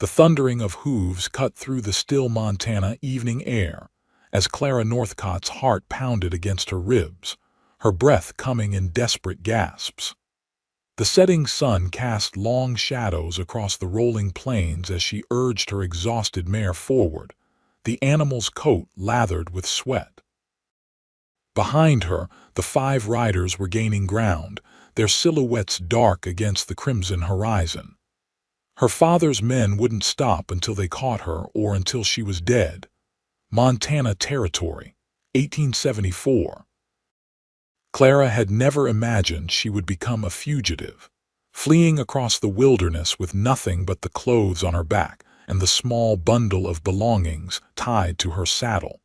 The thundering of hooves cut through the still Montana evening air as Clara Northcott's heart pounded against her ribs, her breath coming in desperate gasps. The setting sun cast long shadows across the rolling plains as she urged her exhausted mare forward, the animal's coat lathered with sweat. Behind her, the 5 riders were gaining ground, their silhouettes dark against the crimson horizon. Her father's men wouldn't stop until they caught her or until she was dead. Montana Territory, 1874. Clara had never imagined she would become a fugitive, fleeing across the wilderness with nothing but the clothes on her back and the small bundle of belongings tied to her saddle.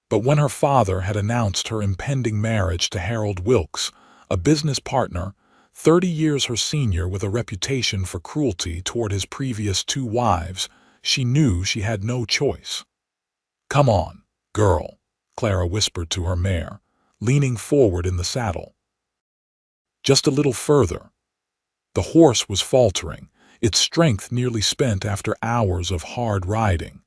But when her father had announced her impending marriage to Harold Wilkes, a business partner, 30 years her senior with a reputation for cruelty toward his previous 2 wives, she knew she had no choice. "Come on, girl," Clara whispered to her mare, leaning forward in the saddle. Just a little further. The horse was faltering, its strength nearly spent after hours of hard riding.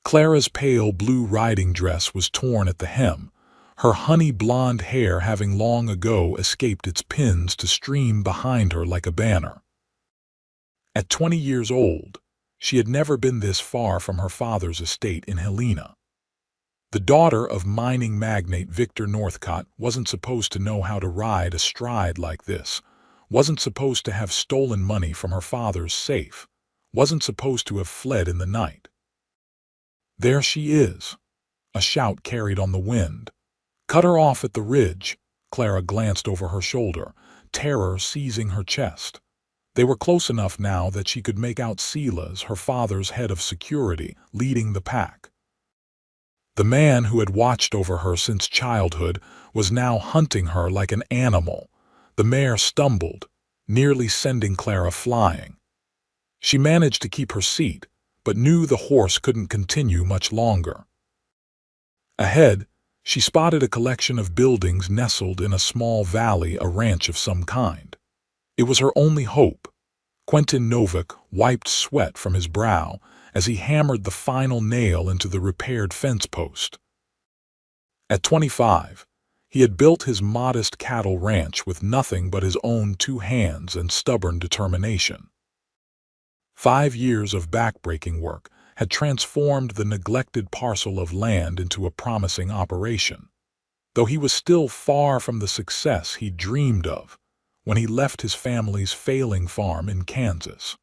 Clara's pale blue riding dress was torn at the hem, her honey blonde hair having long ago escaped its pins to stream behind her like a banner. At 20 years old, she had never been this far from her father's estate in Helena. The daughter of mining magnate Victor Northcott wasn't supposed to know how to ride astride like this, wasn't supposed to have stolen money from her father's safe, wasn't supposed to have fled in the night. There she is, a shout carried on the wind. "Cut her off at the ridge." Clara glanced over her shoulder, terror seizing her chest. They were close enough now that she could make out Silas, her father's head of security, leading the pack. The man who had watched over her since childhood was now hunting her like an animal. The mare stumbled, nearly sending Clara flying. She managed to keep her seat, but knew the horse couldn't continue much longer. Ahead, she spotted a collection of buildings nestled in a small valley, a ranch of some kind. It was her only hope. Quentin Novick wiped sweat from his brow as he hammered the final nail into the repaired fence post. At 25, he had built his modest cattle ranch with nothing but his own 2 hands and stubborn determination. 5 years of backbreaking work had transformed the neglected parcel of land into a promising operation, though he was still far from the success he dreamed of when he left his family's failing farm in Kansas.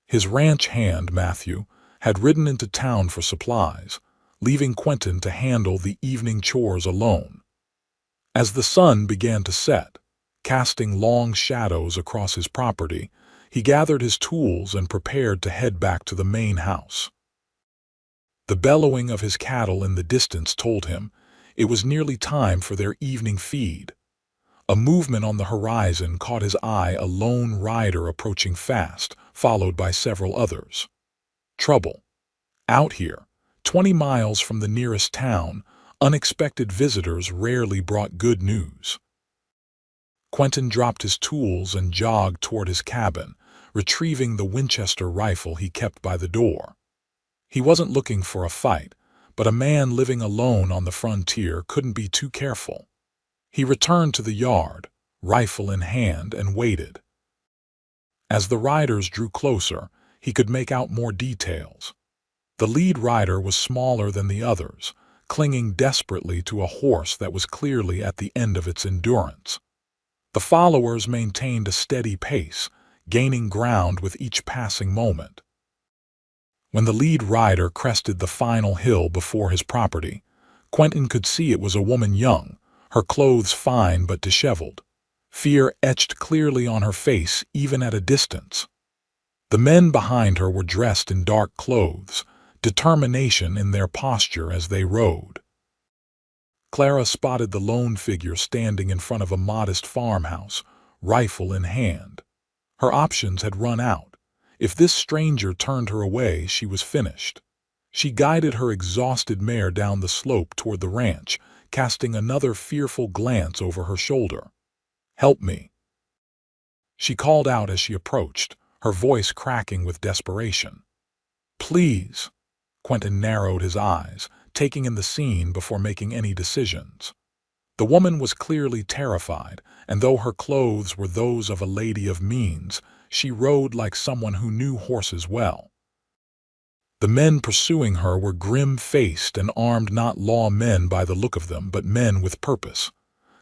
His ranch hand, Matthew, had ridden into town for supplies, leaving Quentin to handle the evening chores alone. As the sun began to set, casting long shadows across his property, he gathered his tools and prepared to head back to the main house. The bellowing of his cattle in the distance told him it was nearly time for their evening feed. A movement on the horizon caught his eye, a lone rider approaching fast, followed by several others. Trouble. Out here, 20 miles from the nearest town, unexpected visitors rarely brought good news. Quentin dropped his tools and jogged toward his cabin, retrieving the Winchester rifle he kept by the door. He wasn't looking for a fight, but a man living alone on the frontier couldn't be too careful. He returned to the yard, rifle in hand, and waited. As the riders drew closer, he could make out more details. The lead rider was smaller than the others, clinging desperately to a horse that was clearly at the end of its endurance. The followers maintained a steady pace, gaining ground with each passing moment. When the lead rider crested the final hill before his property, Quentin could see it was a woman young, her clothes fine but disheveled, fear etched clearly on her face even at a distance. The men behind her were dressed in dark clothes, determination in their posture as they rode. Clara spotted the lone figure standing in front of a modest farmhouse, rifle in hand. Her options had run out. If this stranger turned her away, she was finished. She guided her exhausted mare down the slope toward the ranch, casting another fearful glance over her shoulder. "Help me," she called out as she approached, her voice cracking with desperation. "Please." Quentin narrowed his eyes, taking in the scene before making any decisions. The woman was clearly terrified, and though her clothes were those of a lady of means, she rode like someone who knew horses well. The men pursuing her were grim-faced and armed, not lawmen by the look of them, but men with purpose.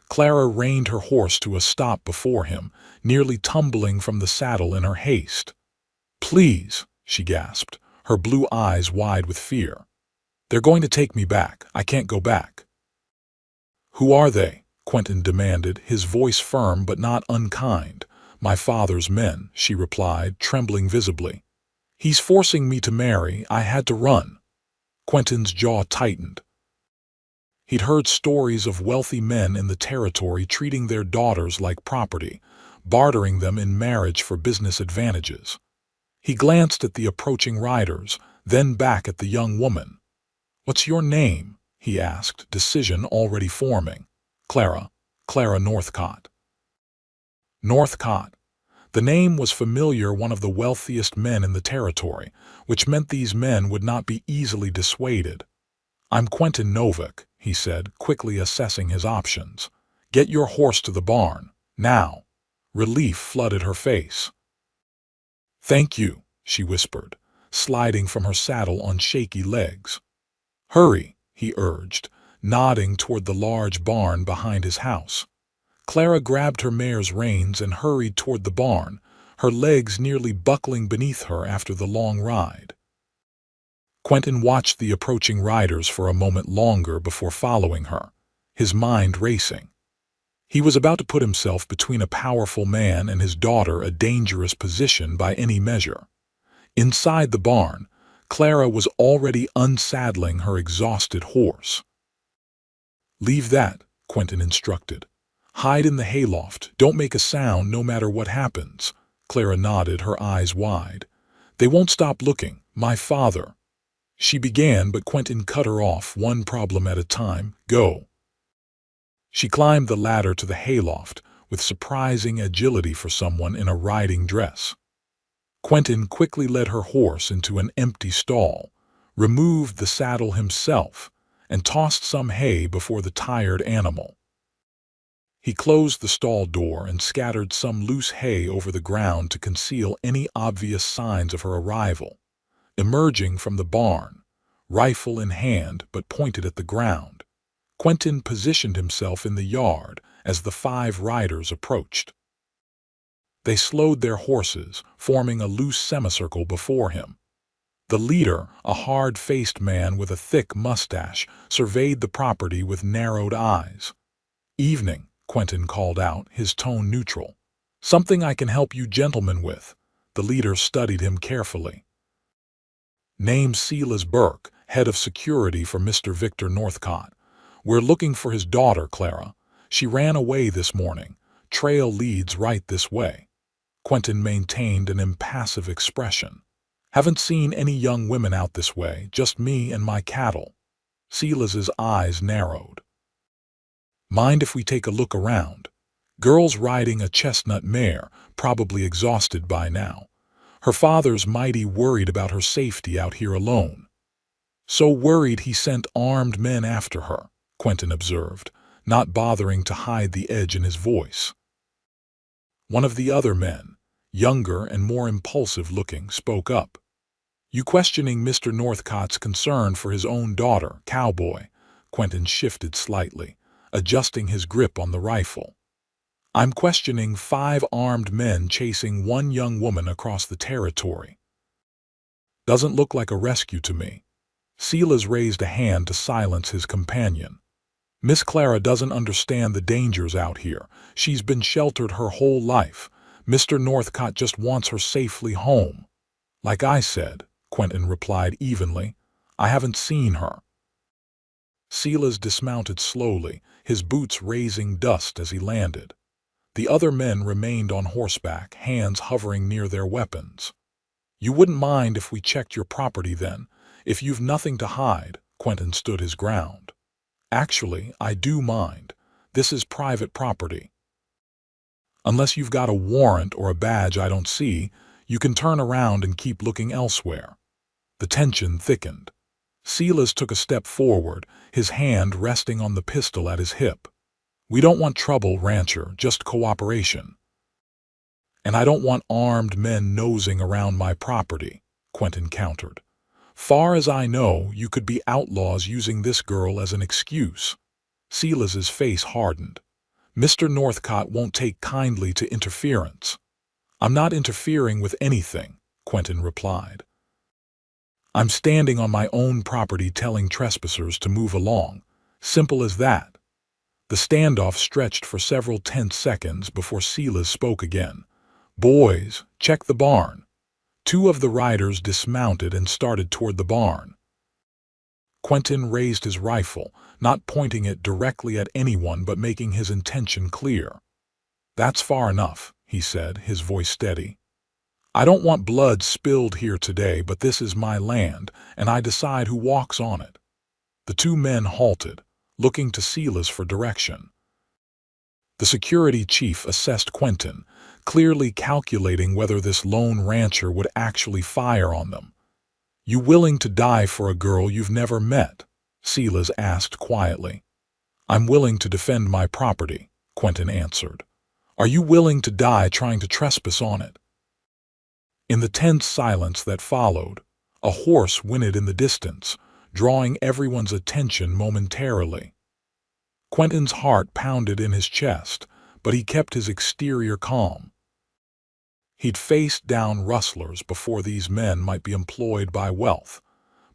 Clara reined her horse to a stop before him, nearly tumbling from the saddle in her haste. "Please," she gasped, her blue eyes wide with fear. "They're going to take me back. I can't go back." "Who are they?" Quentin demanded, his voice firm but not unkind. "My father's men," she replied, trembling visibly. "He's forcing me to marry. I had to run." Quentin's jaw tightened. He'd heard stories of wealthy men in the territory treating their daughters like property, bartering them in marriage for business advantages. He glanced at the approaching riders, then back at the young woman. "What's your name?" he asked, decision already forming. "Clara. Clara Northcott." Northcott. The name was familiar, one of the wealthiest men in the territory, which meant these men would not be easily dissuaded. "I'm Quentin Novick," he said, quickly assessing his options. "Get your horse to the barn, now." Relief flooded her face. "Thank you," she whispered, sliding from her saddle on shaky legs. "Hurry," he urged, nodding toward the large barn behind his house. Clara grabbed her mare's reins and hurried toward the barn, her legs nearly buckling beneath her after the long ride. Quentin watched the approaching riders for a moment longer before following her, his mind racing. He was about to put himself between a powerful man and his daughter, a dangerous position by any measure. Inside the barn, Clara was already unsaddling her exhausted horse. "Leave that," Quentin instructed. "Hide in the hayloft. Don't make a sound no matter what happens." Clara nodded, her eyes wide. "They won't stop looking. My father—" She began, but Quentin cut her off, "one problem at a time. Go." She climbed the ladder to the hayloft with surprising agility for someone in a riding dress. Quentin quickly led her horse into an empty stall, removed the saddle himself, and tossed some hay before the tired animal. He closed the stall door and scattered some loose hay over the ground to conceal any obvious signs of her arrival. Emerging from the barn, rifle in hand but pointed at the ground, Quentin positioned himself in the yard as the 5 riders approached. They slowed their horses, forming a loose semicircle before him. The leader, a hard-faced man with a thick mustache, surveyed the property with narrowed eyes. "Evening," Quentin called out, his tone neutral. "Something I can help you gentlemen with." The leader studied him carefully. "Name's Silas Burke, head of security for Mr. Victor Northcott. We're looking for his daughter, Clara. She ran away this morning. Trail leads right this way." Quentin maintained an impassive expression. "Haven't seen any young women out this way, just me and my cattle." Silas's eyes narrowed. "Mind if we take a look around?" Girl's riding a chestnut mare, probably exhausted by now. Her father's mighty worried about her safety out here alone. "So worried he sent armed men after her," Quentin observed, not bothering to hide the edge in his voice. One of the other men, younger and more impulsive looking, spoke up. "You questioning Mr. Northcott's concern for his own daughter, Cowboy?" Quentin shifted slightly, adjusting his grip on the rifle. "I'm questioning 5 armed men chasing one young woman across the territory. Doesn't look like a rescue to me." Silas raised a hand to silence his companion. "Miss Clara doesn't understand the dangers out here. She's been sheltered her whole life. Mr. Northcott just wants her safely home." "Like I said," Quentin replied evenly, "I haven't seen her." Silas dismounted slowly, his boots raising dust as he landed. The other men remained on horseback, hands hovering near their weapons. "You wouldn't mind if we checked your property then? If you've nothing to hide," Quentin stood his ground. "Actually, I do mind. This is private property." "Unless you've got a warrant or a badge I don't see, You can turn around and keep looking elsewhere." The tension thickened. Silas took a step forward, his hand resting on the pistol at his hip. "We don't want trouble, Rancher, just cooperation." "And I don't want armed men nosing around my property," Quentin countered. "Far as I know, you could be outlaws using this girl as an excuse." Silas's face hardened. "Mr. Northcott won't take kindly to interference." "I'm not interfering with anything," Quentin replied. "I'm standing on my own property telling trespassers to move along. Simple as that." The standoff stretched for several tense seconds before Silas spoke again. "Boys, check the barn." Two of the riders dismounted and started toward the barn. Quentin raised his rifle, not pointing it directly at anyone but making his intention clear. "That's far enough," he said, his voice steady. "I don't want blood spilled here today, but this is my land, and I decide who walks on it." The two men halted, looking to Silas for direction. The security chief assessed Quentin, clearly calculating whether this lone rancher would actually fire on them. "You willing to die for a girl you've never met?" Silas asked quietly. "I'm willing to defend my property," Quentin answered. "Are you willing to die trying to trespass on it?" In the tense silence that followed, a horse whinnied in the distance, drawing everyone's attention momentarily. Quentin's heart pounded in his chest, but he kept his exterior calm. He'd faced down rustlers before these men might be employed by wealth,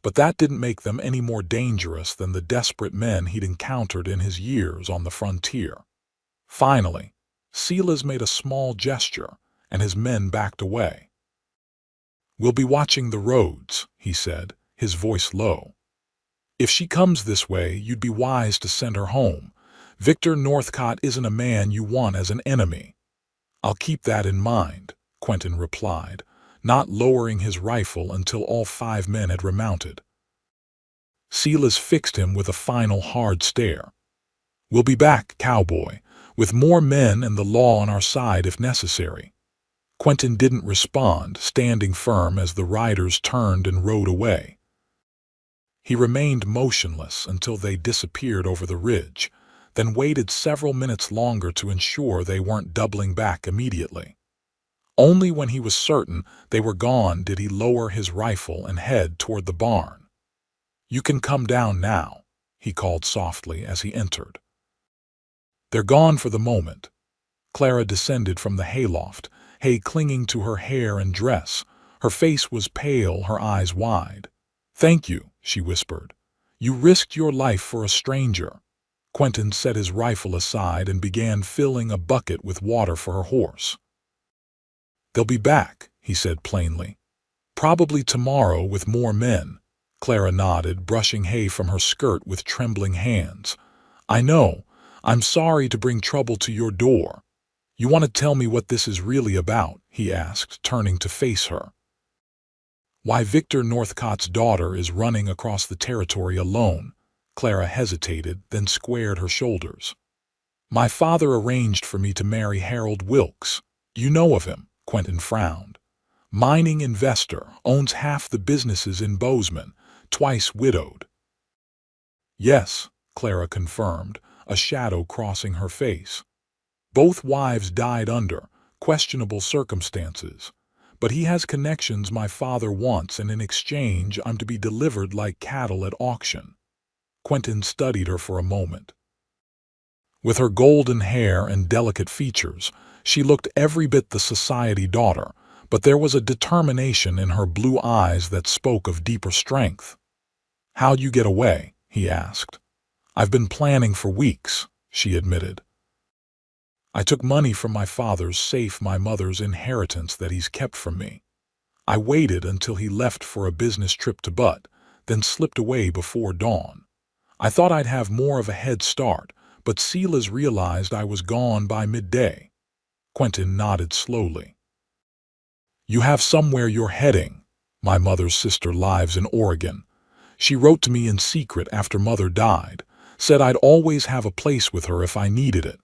but that didn't make them any more dangerous than the desperate men he'd encountered in his years on the frontier. Finally, Silas made a small gesture, and his men backed away. "We'll be watching the roads," he said, his voice low. "If she comes this way, you'd be wise to send her home. Victor Northcott isn't a man you want as an enemy." "I'll keep that in mind," Quentin replied, not lowering his rifle until all 5 men had remounted. Silas fixed him with a final hard stare. "We'll be back, Cowboy, with more men and the law on our side if necessary." Quentin didn't respond, standing firm as the riders turned and rode away. He remained motionless until they disappeared over the ridge, then waited several minutes longer to ensure they weren't doubling back immediately. Only when he was certain they were gone did he lower his rifle and head toward the barn. "You can come down now," he called softly as he entered. "They're gone for the moment." Clara descended from the hayloft, hay clinging to her hair and dress. Her face was pale, her eyes wide. "Thank you," she whispered. "You risked your life for a stranger." Quentin set his rifle aside and began filling a bucket with water for her horse. "They'll be back," he said plainly. "Probably tomorrow with more men." Clara nodded, brushing hay from her skirt with trembling hands. "I know. I'm sorry to bring trouble to your door." "You want to tell me what this is really about?" he asked, turning to face her. "Why Victor Northcott's daughter is running across the territory alone." Clara hesitated, then squared her shoulders. "My father arranged for me to marry Harold Wilkes. You know of him?" Quentin frowned. "Mining investor, owns half the businesses in Bozeman, twice widowed." "Yes," Clara confirmed, a shadow crossing her face. "Both wives died under questionable circumstances. But he has connections my father wants, and in exchange I'm to be delivered like cattle at auction." Quentin studied her for a moment. With her golden hair and delicate features, she looked every bit the society daughter, but there was a determination in her blue eyes that spoke of deeper strength. "How'd you get away?" he asked. "I've been planning for weeks," she admitted. "I took money from my father's safe, my mother's inheritance that he's kept from me. I waited until he left for a business trip to Butte, then slipped away before dawn. I thought I'd have more of a head start, but Silas realized I was gone by midday." Quentin nodded slowly. "You have somewhere you're heading." "My mother's sister lives in Oregon. She wrote to me in secret after Mother died, said I'd always have a place with her if I needed it."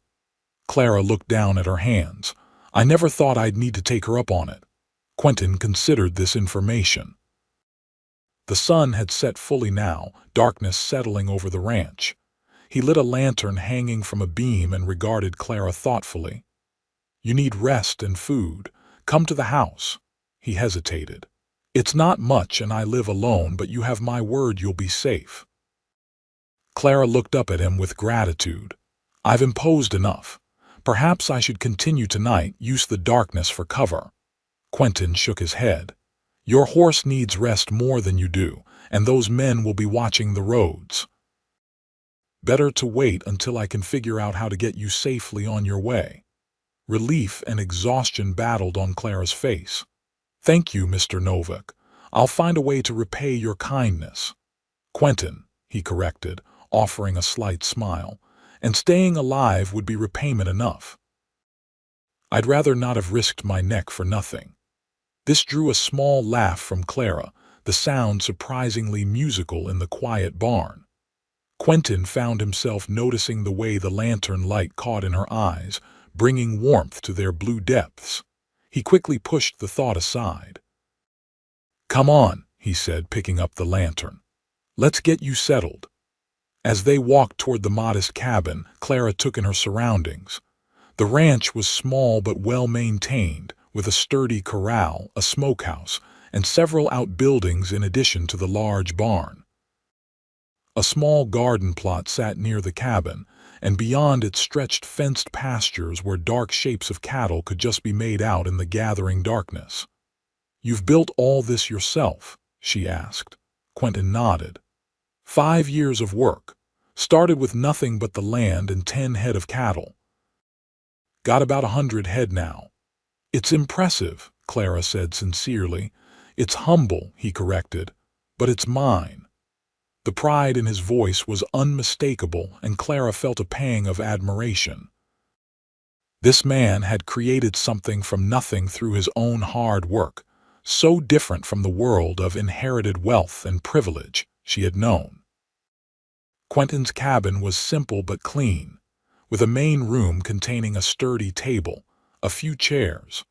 Clara looked down at her hands. "I never thought I'd need to take her up on it." Quentin considered this information. The sun had set fully now, darkness settling over the ranch. He lit a lantern hanging from a beam and regarded Clara thoughtfully. "You need rest and food. Come to the house." He hesitated. "It's not much and I live alone, but you have my word you'll be safe." Clara looked up at him with gratitude. "I've imposed enough. Perhaps I should continue tonight, use the darkness for cover." Quentin shook his head. "Your horse needs rest more than you do, and those men will be watching the roads. Better to wait until I can figure out how to get you safely on your way." Relief and exhaustion battled on Clara's face. "Thank you, Mr. Novak. I'll find a way to repay your kindness." "Quentin," he corrected, offering a slight smile, "and staying alive would be repayment enough. I'd rather not have risked my neck for nothing." This drew a small laugh from Clara, the sound surprisingly musical in the quiet barn. Quentin found himself noticing the way the lantern light caught in her eyes, bringing warmth to their blue depths. He quickly pushed the thought aside. "Come on," he said, picking up the lantern. "Let's get you settled." As they walked toward the modest cabin, Clara took in her surroundings. The ranch was small but well-maintained, with a sturdy corral, a smokehouse, and several outbuildings in addition to the large barn. A small garden plot sat near the cabin, and beyond it stretched fenced pastures where dark shapes of cattle could just be made out in the gathering darkness. "You've built all this yourself?" she asked. Quentin nodded. 5 years of work. Started with nothing but the land and 10 head of cattle. Got about 100 head now." "It's impressive," Clara said sincerely. "It's humble," he corrected, "but it's mine." The pride in his voice was unmistakable, and Clara felt a pang of admiration. This man had created something from nothing through his own hard work, so different from the world of inherited wealth and privilege she had known. Quentin's cabin was simple but clean, with a main room containing a sturdy table, a few chairs,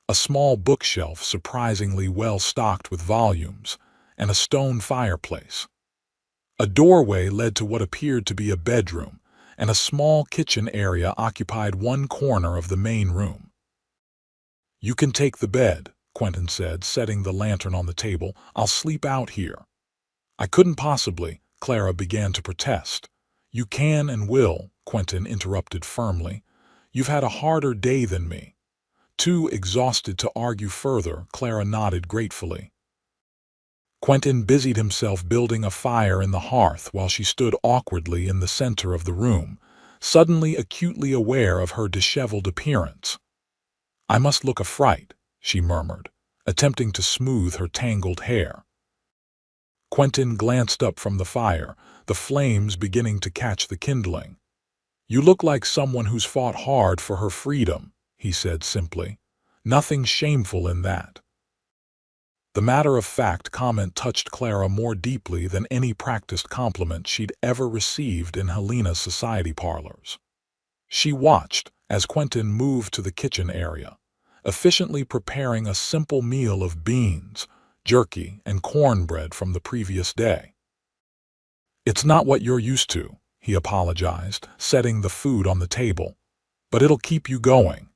a small bookshelf surprisingly well stocked with volumes, and a stone fireplace. A doorway led to what appeared to be a bedroom, and a small kitchen area occupied one corner of the main room. "You can take the bed," Quentin said, setting the lantern on the table. "I'll sleep out here." "I couldn't possibly," Clara began to protest. "You can and will," Quentin interrupted firmly. "You've had a harder day than me." Too exhausted to argue further, Clara nodded gratefully. Quentin busied himself building a fire in the hearth while she stood awkwardly in the center of the room, suddenly acutely aware of her disheveled appearance. "I must look a fright," she murmured, attempting to smooth her tangled hair. Quentin glanced up from the fire, the flames beginning to catch the kindling. "You look like someone who's fought hard for her freedom," he said simply. "Nothing shameful in that." The matter-of-fact comment touched Clara more deeply than any practiced compliment she'd ever received in Helena's society parlors. She watched as Quentin moved to the kitchen area, efficiently preparing a simple meal of beans, jerky, and cornbread from the previous day. "It's not what you're used to," he apologized, setting the food on the table. "But it'll keep you going."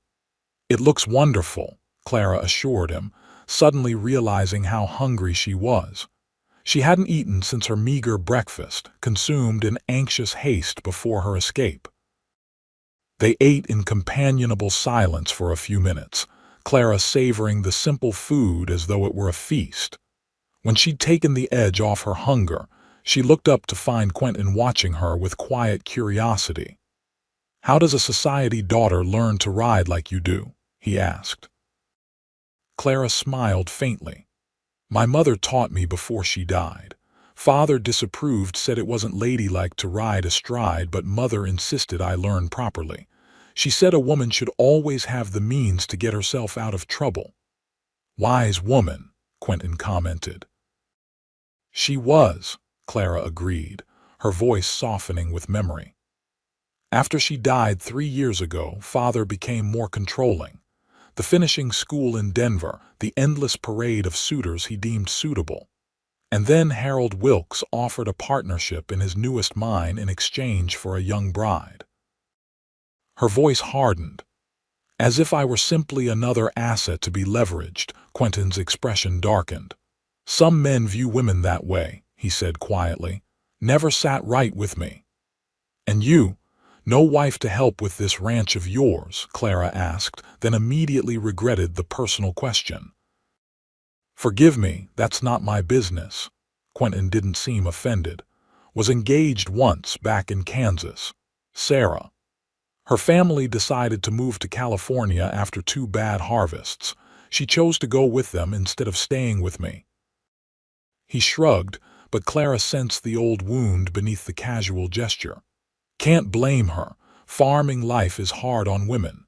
"It looks wonderful," Clara assured him, suddenly realizing how hungry she was. She hadn't eaten since her meager breakfast, consumed in anxious haste before her escape. They ate in companionable silence for a few minutes, Clara savoring the simple food as though it were a feast. When she'd taken the edge off her hunger, she looked up to find Quentin watching her with quiet curiosity. "How does a society daughter learn to ride like you do?" he asked. Clara smiled faintly. "My mother taught me before she died. Father disapproved, said it wasn't ladylike to ride astride, but Mother insisted I learn properly. She said a woman should always have the means to get herself out of trouble." "Wise woman," Quentin commented. "She was," Clara agreed, her voice softening with memory. "After she died 3 years ago, Father became more controlling. the finishing school in Denver, the endless parade of suitors he deemed suitable. And then Harold Wilkes offered a partnership in his newest mine in exchange for a young bride. Her voice hardened. As if I were simply another asset to be leveraged, Quentin's expression darkened. Some men view women that way, he said quietly. Never sat right with me. And you? No wife to help with this ranch of yours? Clara asked, then immediately regretted the personal question. Forgive me, that's not my business. Quentin didn't seem offended. Was engaged once back in Kansas. Sarah. Her family decided to move to California after 2 bad harvests. She chose to go with them instead of staying with me. He shrugged, but Clara sensed the old wound beneath the casual gesture. Can't blame her. Farming life is hard on women.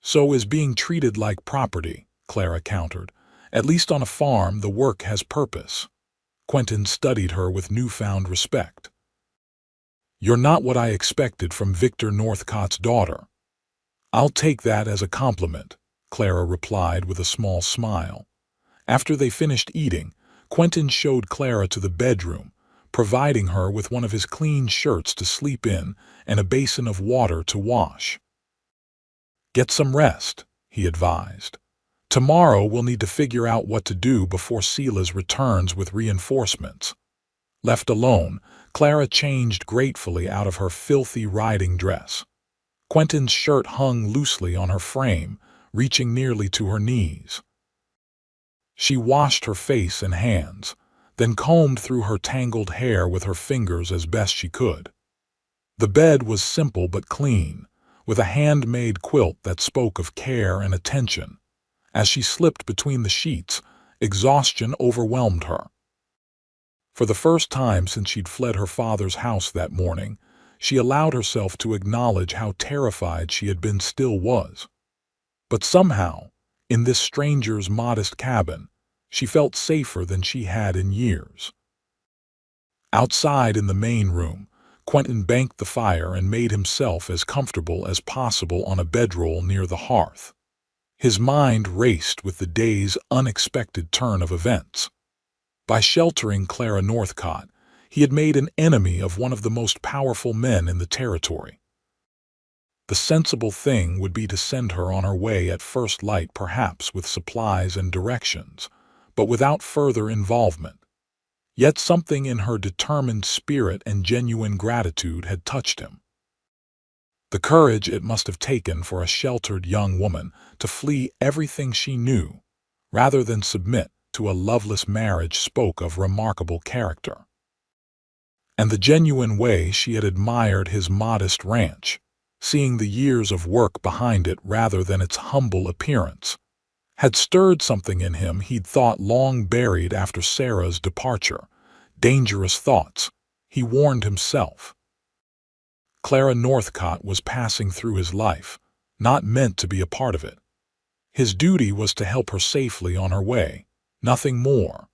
So is being treated like property, Clara countered. At least on a farm, the work has purpose. Quentin studied her with newfound respect. You're not what I expected from Victor Northcott's daughter. I'll take that as a compliment, Clara replied with a small smile. After they finished eating, Quentin showed Clara to the bedroom, providing her with one of his clean shirts to sleep in and a basin of water to wash. Get some rest, he advised. Tomorrow we'll need to figure out what to do before Silas returns with reinforcements. Left alone, Clara changed gratefully out of her filthy riding dress. Quentin's shirt hung loosely on her frame, reaching nearly to her knees. She washed her face and hands, then combed through her tangled hair with her fingers as best she could. The bed was simple but clean, with a handmade quilt that spoke of care and attention. As she slipped between the sheets, exhaustion overwhelmed her. For the first time since she'd fled her father's house that morning, she allowed herself to acknowledge how terrified she had been still was. But somehow, in this stranger's modest cabin, she felt safer than she had in years. Outside in the main room, Quentin banked the fire and made himself as comfortable as possible on a bedroll near the hearth. His mind raced with the day's unexpected turn of events. By sheltering Clara Northcott, he had made an enemy of one of the most powerful men in the territory. The sensible thing would be to send her on her way at first light, perhaps with supplies and directions, but without further involvement. Yet something in her determined spirit and genuine gratitude had touched him. The courage it must have taken for a sheltered young woman to flee everything she knew, rather than submit to a loveless marriage, spoke of remarkable character. And the genuine way she had admired his modest ranch, seeing the years of work behind it rather than its humble appearance, had stirred something in him he'd thought long buried after Sarah's departure. Dangerous thoughts, he warned himself. Clara Northcott was passing through his life, not meant to be a part of it. His duty was to help her safely on her way, nothing more.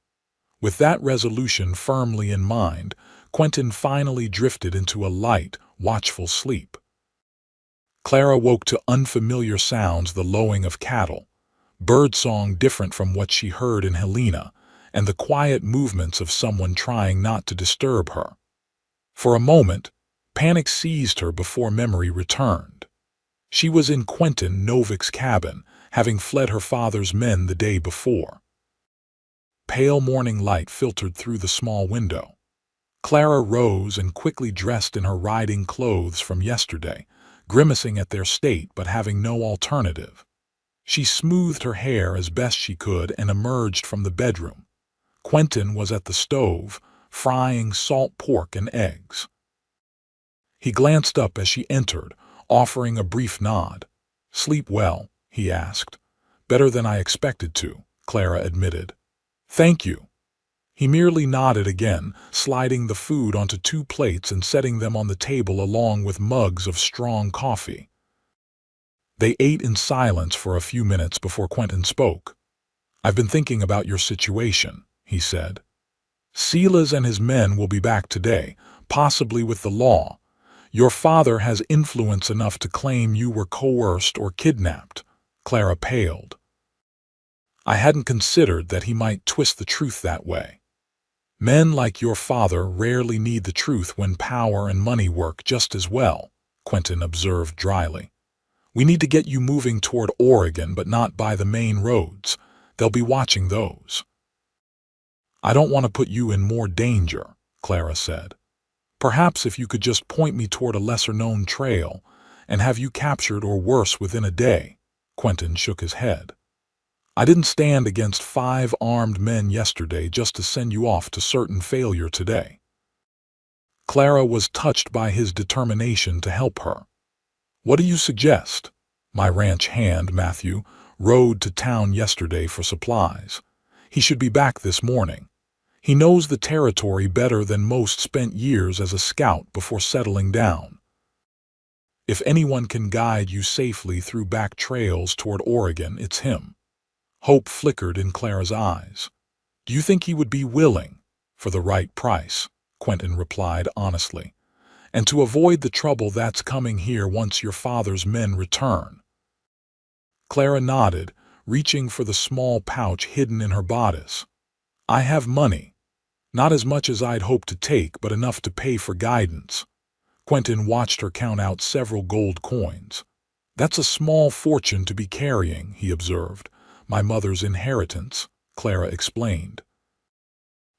With that resolution firmly in mind, Quentin finally drifted into a light, watchful sleep. Clara woke to unfamiliar sounds, the lowing of cattle, birdsong different from what she heard in Helena, and the quiet movements of someone trying not to disturb her. For a moment, panic seized her before memory returned. She was in Quentin Novik's cabin, having fled her father's men the day before. Pale morning light filtered through the small window. Clara rose and quickly dressed in her riding clothes from yesterday, grimacing at their state but having no alternative. She smoothed her hair as best she could and emerged from the bedroom. Quentin was at the stove, frying salt pork and eggs. He glanced up as she entered, offering a brief nod. "Sleep well?" he asked. "Better than I expected to," Clara admitted. "Thank you." He merely nodded again, sliding the food onto 2 plates and setting them on the table along with mugs of strong coffee. They ate in silence for a few minutes before Quentin spoke. "I've been thinking about your situation," he said. "Silas and his men will be back today, possibly with the law. Your father has influence enough to claim you were coerced or kidnapped." Clara paled. I hadn't considered that he might twist the truth that way. Men like your father rarely need the truth when power and money work just as well, Quentin observed dryly. We need to get you moving toward Oregon, but not by the main roads. They'll be watching those. I don't want to put you in more danger, Clara said. Perhaps if you could just point me toward a lesser-known trail and have you captured or worse within a day. Quentin shook his head. I didn't stand against 5 armed men yesterday just to send you off to certain failure today. Clara was touched by his determination to help her. What do you suggest? My ranch hand, Matthew, rode to town yesterday for supplies. He should be back this morning. He knows the territory better than most spent years as a scout before settling down. If anyone can guide you safely through back trails toward Oregon, it's him. Hope flickered in Clara's eyes. Do you think he would be willing? For the right price, Quentin replied honestly. And to avoid the trouble that's coming here once your father's men return. Clara nodded, reaching for the small pouch hidden in her bodice. I have money. Not as much as I'd hoped to take, but enough to pay for guidance. Quentin watched her count out several gold coins. That's a small fortune to be carrying, he observed. My mother's inheritance, Clara explained.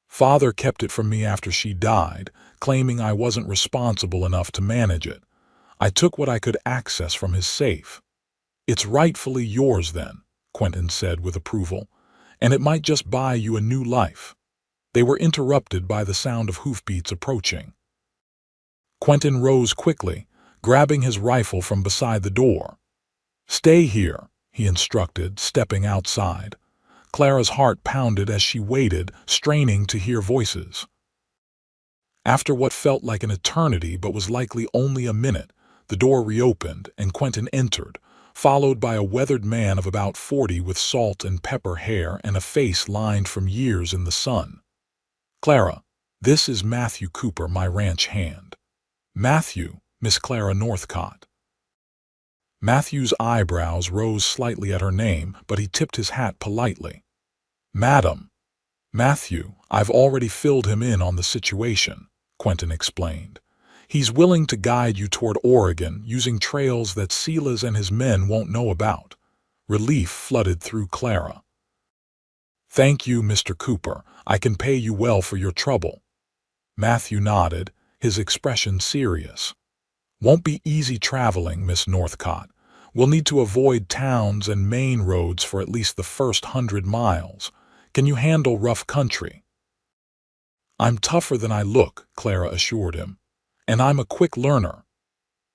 Father kept it from me after she died, claiming I wasn't responsible enough to manage it. I took what I could access from his safe. It's rightfully yours then, Quentin said with approval, and it might just buy you a new life. They were interrupted by the sound of hoofbeats approaching. Quentin rose quickly, grabbing his rifle from beside the door. Stay here, he instructed, stepping outside. Clara's heart pounded as she waited, straining to hear voices. After what felt like an eternity but was likely only a minute, the door reopened and Quentin entered, followed by a weathered man of about 40 with salt and pepper hair and a face lined from years in the sun. Clara, this is Matthew Cooper, my ranch hand. Matthew, Miss Clara Northcott. Matthew's eyebrows rose slightly at her name, but he tipped his hat politely. Madam. Matthew, I've already filled him in on the situation, Quentin explained. He's willing to guide you toward Oregon using trails that Silas and his men won't know about. Relief flooded through Clara. Thank you, Mr. Cooper. I can pay you well for your trouble. Matthew nodded, his expression serious. Won't be easy traveling, Miss Northcott. We'll need to avoid towns and main roads for at least the first 100 miles. Can you handle rough country? I'm tougher than I look, Clara assured him. And I'm a quick learner.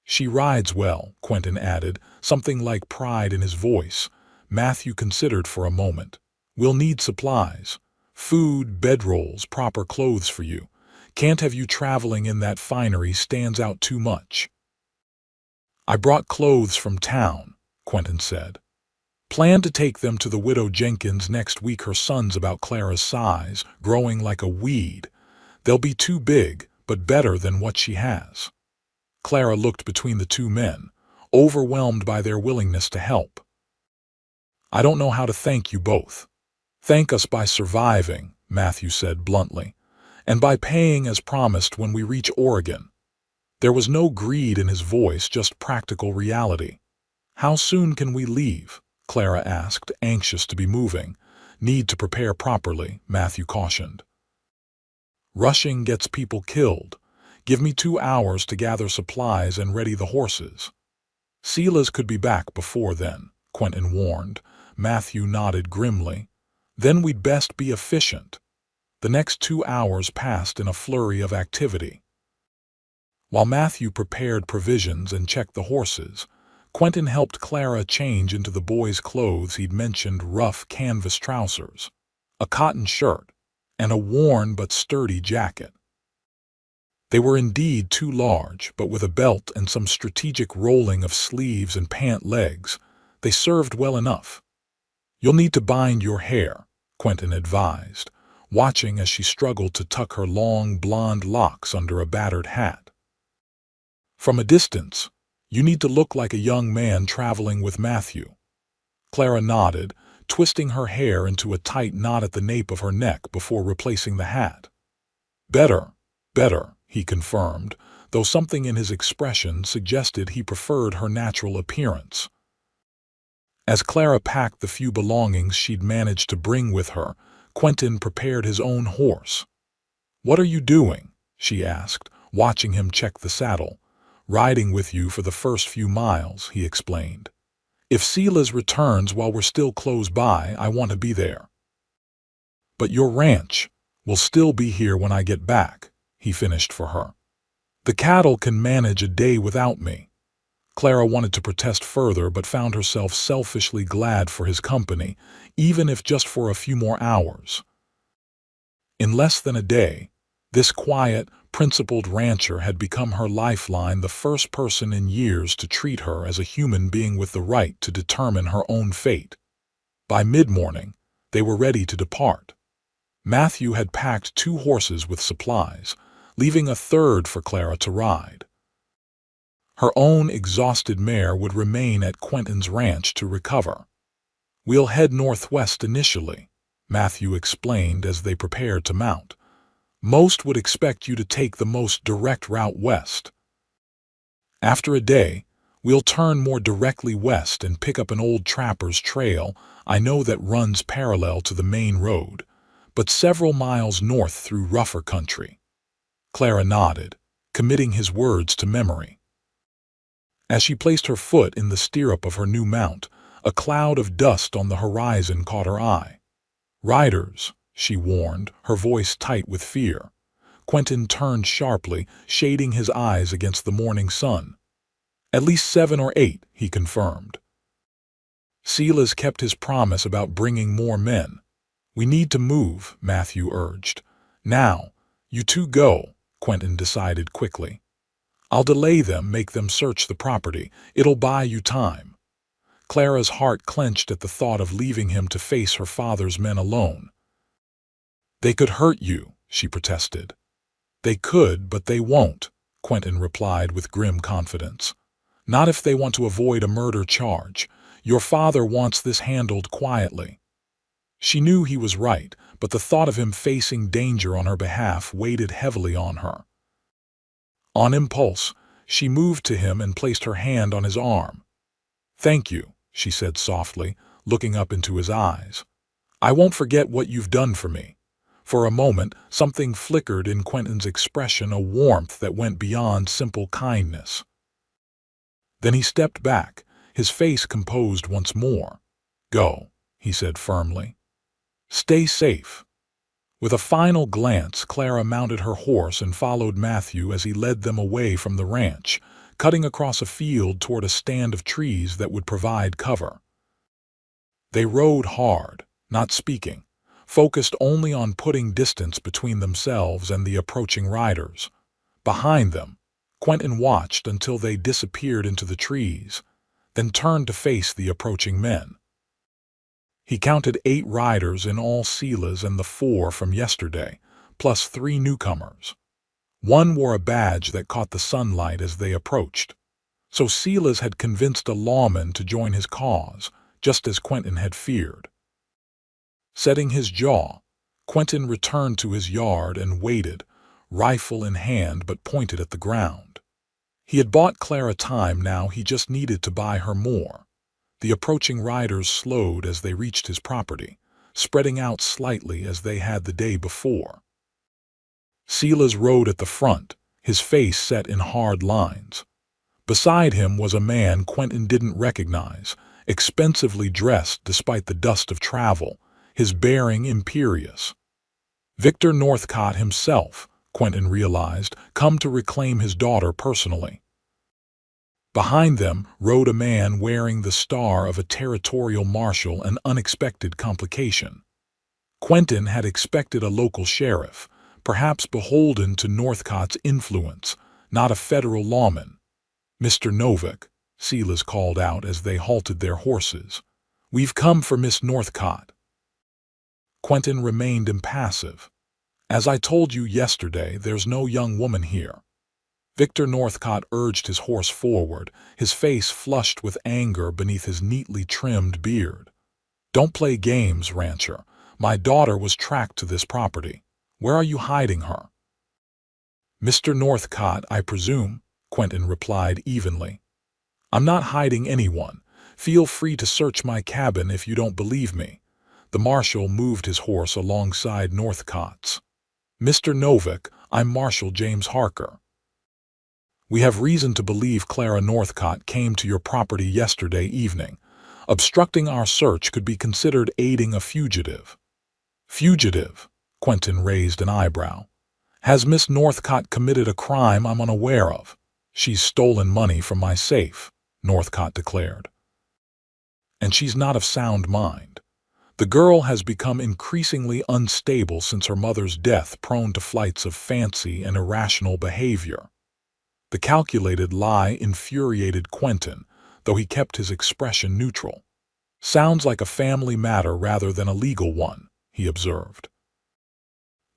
She rides well, Quentin added, something like pride in his voice. Matthew considered for a moment. We'll need supplies. Food, bedrolls, proper clothes for you. Can't have you traveling in that finery, stands out too much. I brought clothes from town, Quentin said. Plan to take them to the widow Jenkins next week. Her son's about Clara's size, growing like a weed. They'll be too big, but better than what she has. Clara looked between the two men, overwhelmed by their willingness to help. I don't know how to thank you both. Thank us by surviving, Matthew said bluntly, and by paying as promised when we reach Oregon. There was no greed in his voice, just practical reality. How soon can we leave? Clara asked, anxious to be moving. Need to prepare properly, Matthew cautioned. Rushing gets people killed. Give me 2 hours to gather supplies and ready the horses. Silas could be back before then, Quentin warned. Matthew nodded grimly. Then we'd best be efficient. The next 2 hours passed in a flurry of activity. While Matthew prepared provisions and checked the horses, Quentin helped Clara change into the boy's clothes he'd mentioned, rough canvas trousers, a cotton shirt, and a worn but sturdy jacket. They were indeed too large, but with a belt and some strategic rolling of sleeves and pant legs, they served well enough. You'll need to bind your hair, Quentin advised, watching as she struggled to tuck her long blonde locks under a battered hat. From a distance, you need to look like a young man traveling with Matthew. Clara nodded, twisting her hair into a tight knot at the nape of her neck before replacing the hat. Better, better, he confirmed, though something in his expression suggested he preferred her natural appearance. As Clara packed the few belongings she'd managed to bring with her, Quentin prepared his own horse. "What are you doing?" she asked, watching him check the saddle. "Riding with you for the first few miles," he explained. "If Silas returns while we're still close by, I want to be there." "But your ranch will still be here when I get back," he finished for her. "The cattle can manage a day without me." Clara wanted to protest further but found herself selfishly glad for his company, even if just for a few more hours. In less than a day, this quiet, principled rancher had become her lifeline, the first person in years to treat her as a human being with the right to determine her own fate. By mid-morning, they were ready to depart. Matthew had packed 2 horses with supplies, leaving a third for Clara to ride. Her own exhausted mare would remain at Quentin's ranch to recover. "We'll head northwest initially," Matthew explained as they prepared to mount. "Most would expect you to take the most direct route west. After a day, we'll turn more directly west and pick up an old trapper's trail I know that runs parallel to the main road, but several miles north through rougher country." Clara nodded, committing his words to memory. As she placed her foot in the stirrup of her new mount, a cloud of dust on the horizon caught her eye. "Riders," she warned, her voice tight with fear. Quentin turned sharply, shading his eyes against the morning sun. "At least 7 or 8, he confirmed. "Silas kept his promise about bringing more men." "We need to move," Matthew urged. "Now, you 2 go," Quentin decided quickly. "I'll delay them, make them search the property. It'll buy you time." Clara's heart clenched at the thought of leaving him to face her father's men alone. "They could hurt you," she protested. "They could, but they won't," Quentin replied with grim confidence. "Not if they want to avoid a murder charge. Your father wants this handled quietly." She knew he was right, but the thought of him facing danger on her behalf weighed heavily on her. On impulse, she moved to him and placed her hand on his arm. "Thank you," she said softly, looking up into his eyes. "I won't forget what you've done for me." For a moment, something flickered in Quentin's expression, a warmth that went beyond simple kindness. Then he stepped back, his face composed once more. "Go," he said firmly. "Stay safe." With a final glance, Clara mounted her horse and followed Matthew as he led them away from the ranch, cutting across a field toward a stand of trees that would provide cover. They rode hard, not speaking, focused only on putting distance between themselves and the approaching riders. Behind them, Quentin watched until they disappeared into the trees, then turned to face the approaching men. He counted 8 riders in all, Silas and the 4 from yesterday, plus 3 newcomers. One wore a badge that caught the sunlight as they approached. So Silas had convinced a lawman to join his cause, just as Quentin had feared. Setting his jaw, Quentin returned to his yard and waited, rifle in hand but pointed at the ground. He had bought Clara time, now he just needed to buy her more. The approaching riders slowed as they reached his property, spreading out slightly as they had the day before. Silas rode at the front, his face set in hard lines. Beside him was a man Quentin didn't recognize, expensively dressed despite the dust of travel, his bearing imperious. Victor Northcott himself, Quentin realized, come to reclaim his daughter personally. Behind them rode a man wearing the star of a territorial marshal, an unexpected complication. Quentin had expected a local sheriff, perhaps beholden to Northcott's influence, not a federal lawman. "Mr. Novick," Silas called out as they halted their horses. "We've come for Miss Northcott." Quentin remained impassive. "As I told you yesterday, there's no young woman here." Victor Northcott urged his horse forward, his face flushed with anger beneath his neatly trimmed beard. "Don't play games, rancher. My daughter was tracked to this property. Where are you hiding her?" "Mr. Northcott, I presume," Quentin replied evenly. "I'm not hiding anyone. Feel free to search my cabin if you don't believe me." The marshal moved his horse alongside Northcott's. "Mr. Novick, I'm Marshal James Harker. We have reason to believe Clara Northcott came to your property yesterday evening. Obstructing our search could be considered aiding a fugitive." "Fugitive?" Quentin raised an eyebrow. "Has Miss Northcott committed a crime I'm unaware of?" "She's stolen money from my safe," Northcott declared. "And she's not of sound mind. The girl has become increasingly unstable since her mother's death, prone to flights of fancy and irrational behavior." The calculated lie infuriated Quentin, though he kept his expression neutral. "Sounds like a family matter rather than a legal one," he observed.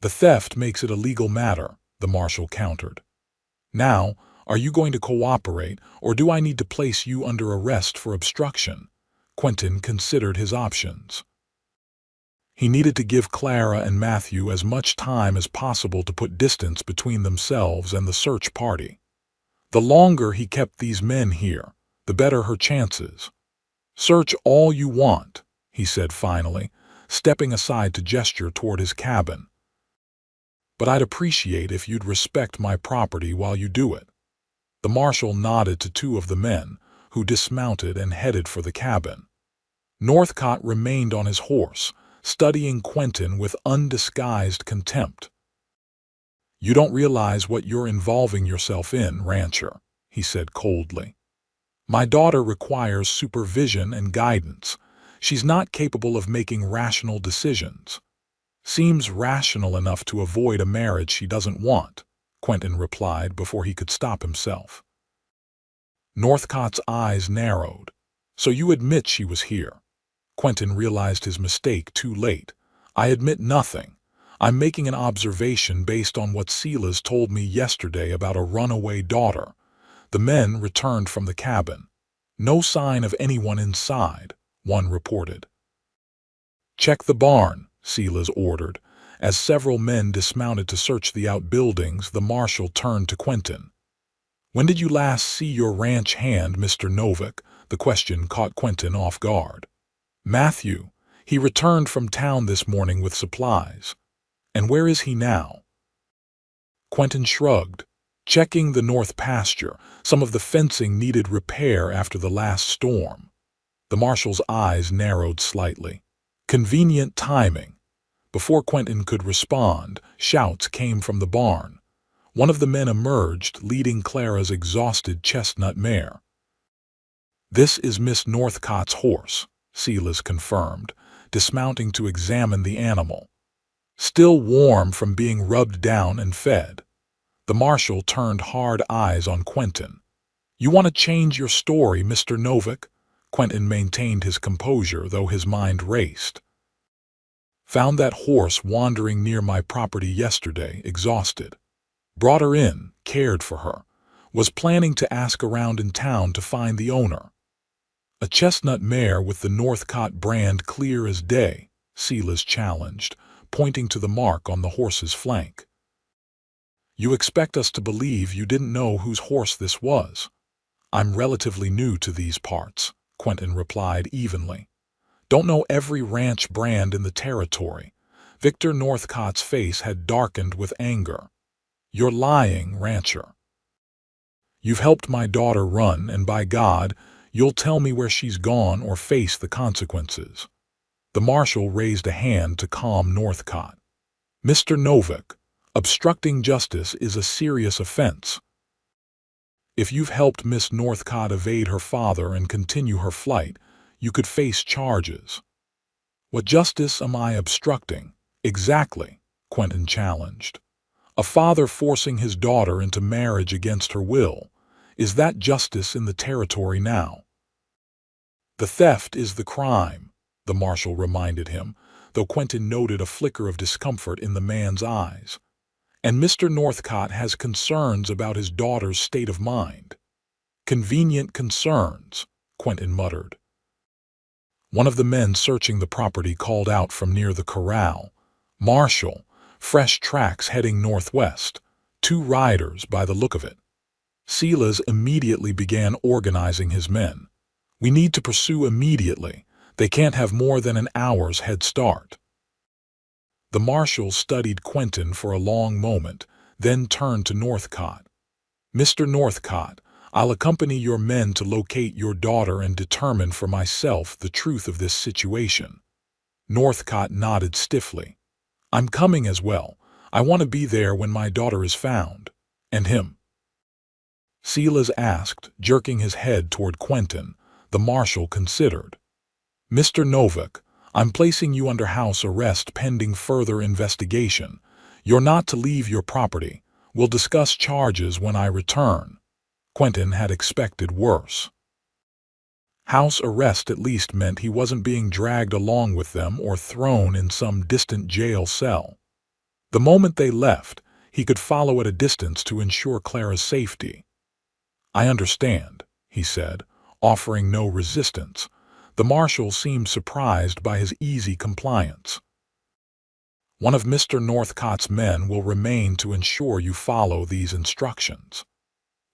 "The theft makes it a legal matter," the marshal countered. "Now, are you going to cooperate, or do I need to place you under arrest for obstruction?" Quentin considered his options. He needed to give Clara and Matthew as much time as possible to put distance between themselves and the search party. The longer he kept these men here, the better her chances. "Search all you want," he said finally, stepping aside to gesture toward his cabin. "But I'd appreciate if you'd respect my property while you do it." The marshal nodded to two of the men, who dismounted and headed for the cabin. Northcott remained on his horse, studying Quentin with undisguised contempt. "You don't realize what you're involving yourself in, rancher," he said coldly. "My daughter requires supervision and guidance. She's not capable of making rational decisions." "Seems rational enough to avoid a marriage she doesn't want," Quentin replied before he could stop himself. Northcott's eyes narrowed. "So you admit she was here?" Quentin realized his mistake too late. "I admit nothing. I'm making an observation based on what Silas told me yesterday about a runaway daughter." The men returned from the cabin. "No sign of anyone inside," one reported. "Check the barn," Silas ordered. As several men dismounted to search the outbuildings, the marshal turned to Quentin. "When did you last see your ranch hand, Mr. Novick?" The question caught Quentin off guard. "Matthew. He returned from town this morning with supplies." "And where is he now?" Quentin shrugged. "Checking the north pasture. Some of the fencing needed repair after the last storm." The marshal's eyes narrowed slightly. "Convenient timing." Before Quentin could respond, shouts came from the barn. One of the men emerged, leading Clara's exhausted chestnut mare. "This is Miss Northcott's horse," Silas confirmed, dismounting to examine the animal. "Still warm from being rubbed down and fed." The marshal turned hard eyes on Quentin. "You want to change your story, Mr. Novick?" Quentin maintained his composure, though his mind raced. "Found that horse wandering near my property yesterday, exhausted. Brought her in, cared for her. Was planning to ask around in town to find the owner." "A chestnut mare with the Northcott brand clear as day," Silas challenged, pointing to the mark on the horse's flank. "You expect us to believe you didn't know whose horse this was?" "I'm relatively new to these parts," Quentin replied evenly. "Don't know every ranch brand in the territory." Victor Northcott's face had darkened with anger. "You're lying, rancher. You've helped my daughter run, and by God, you'll tell me where she's gone or face the consequences." The marshal raised a hand to calm Northcott. "Mr. Novick, obstructing justice is a serious offense. If you've helped Miss Northcott evade her father and continue her flight, you could face charges." "What justice am I obstructing?" "Exactly," Quentin challenged. "A father forcing his daughter into marriage against her will. Is that justice in the territory now?" "The theft is the crime," the marshal reminded him, though Quentin noted a flicker of discomfort in the man's eyes. And Mr. Northcott has concerns about his daughter's state of mind. Convenient concerns, Quentin muttered. One of the men searching the property called out from near the corral. "Marshal, fresh tracks heading northwest. 2 riders by the look of it." Silas immediately began organizing his men. "We need to pursue immediately. They can't have more than an hour's head start." The marshal studied Quentin for a long moment, then turned to Northcott. "Mr. Northcott, I'll accompany your men to locate your daughter and determine for myself the truth of this situation." Northcott nodded stiffly. "I'm coming as well. I want to be there when my daughter is found." "And him?" Silas asked, jerking his head toward Quentin. The marshal considered. "Mr. Novak, I'm placing you under house arrest pending further investigation. You're not to leave your property. We'll discuss charges when I return." Quentin had expected worse. House arrest at least meant he wasn't being dragged along with them or thrown in some distant jail cell. The moment they left, he could follow at a distance to ensure Clara's safety. "I understand," he said, offering no resistance. The marshal seemed surprised by his easy compliance. "One of Mr. Northcott's men will remain to ensure you follow these instructions."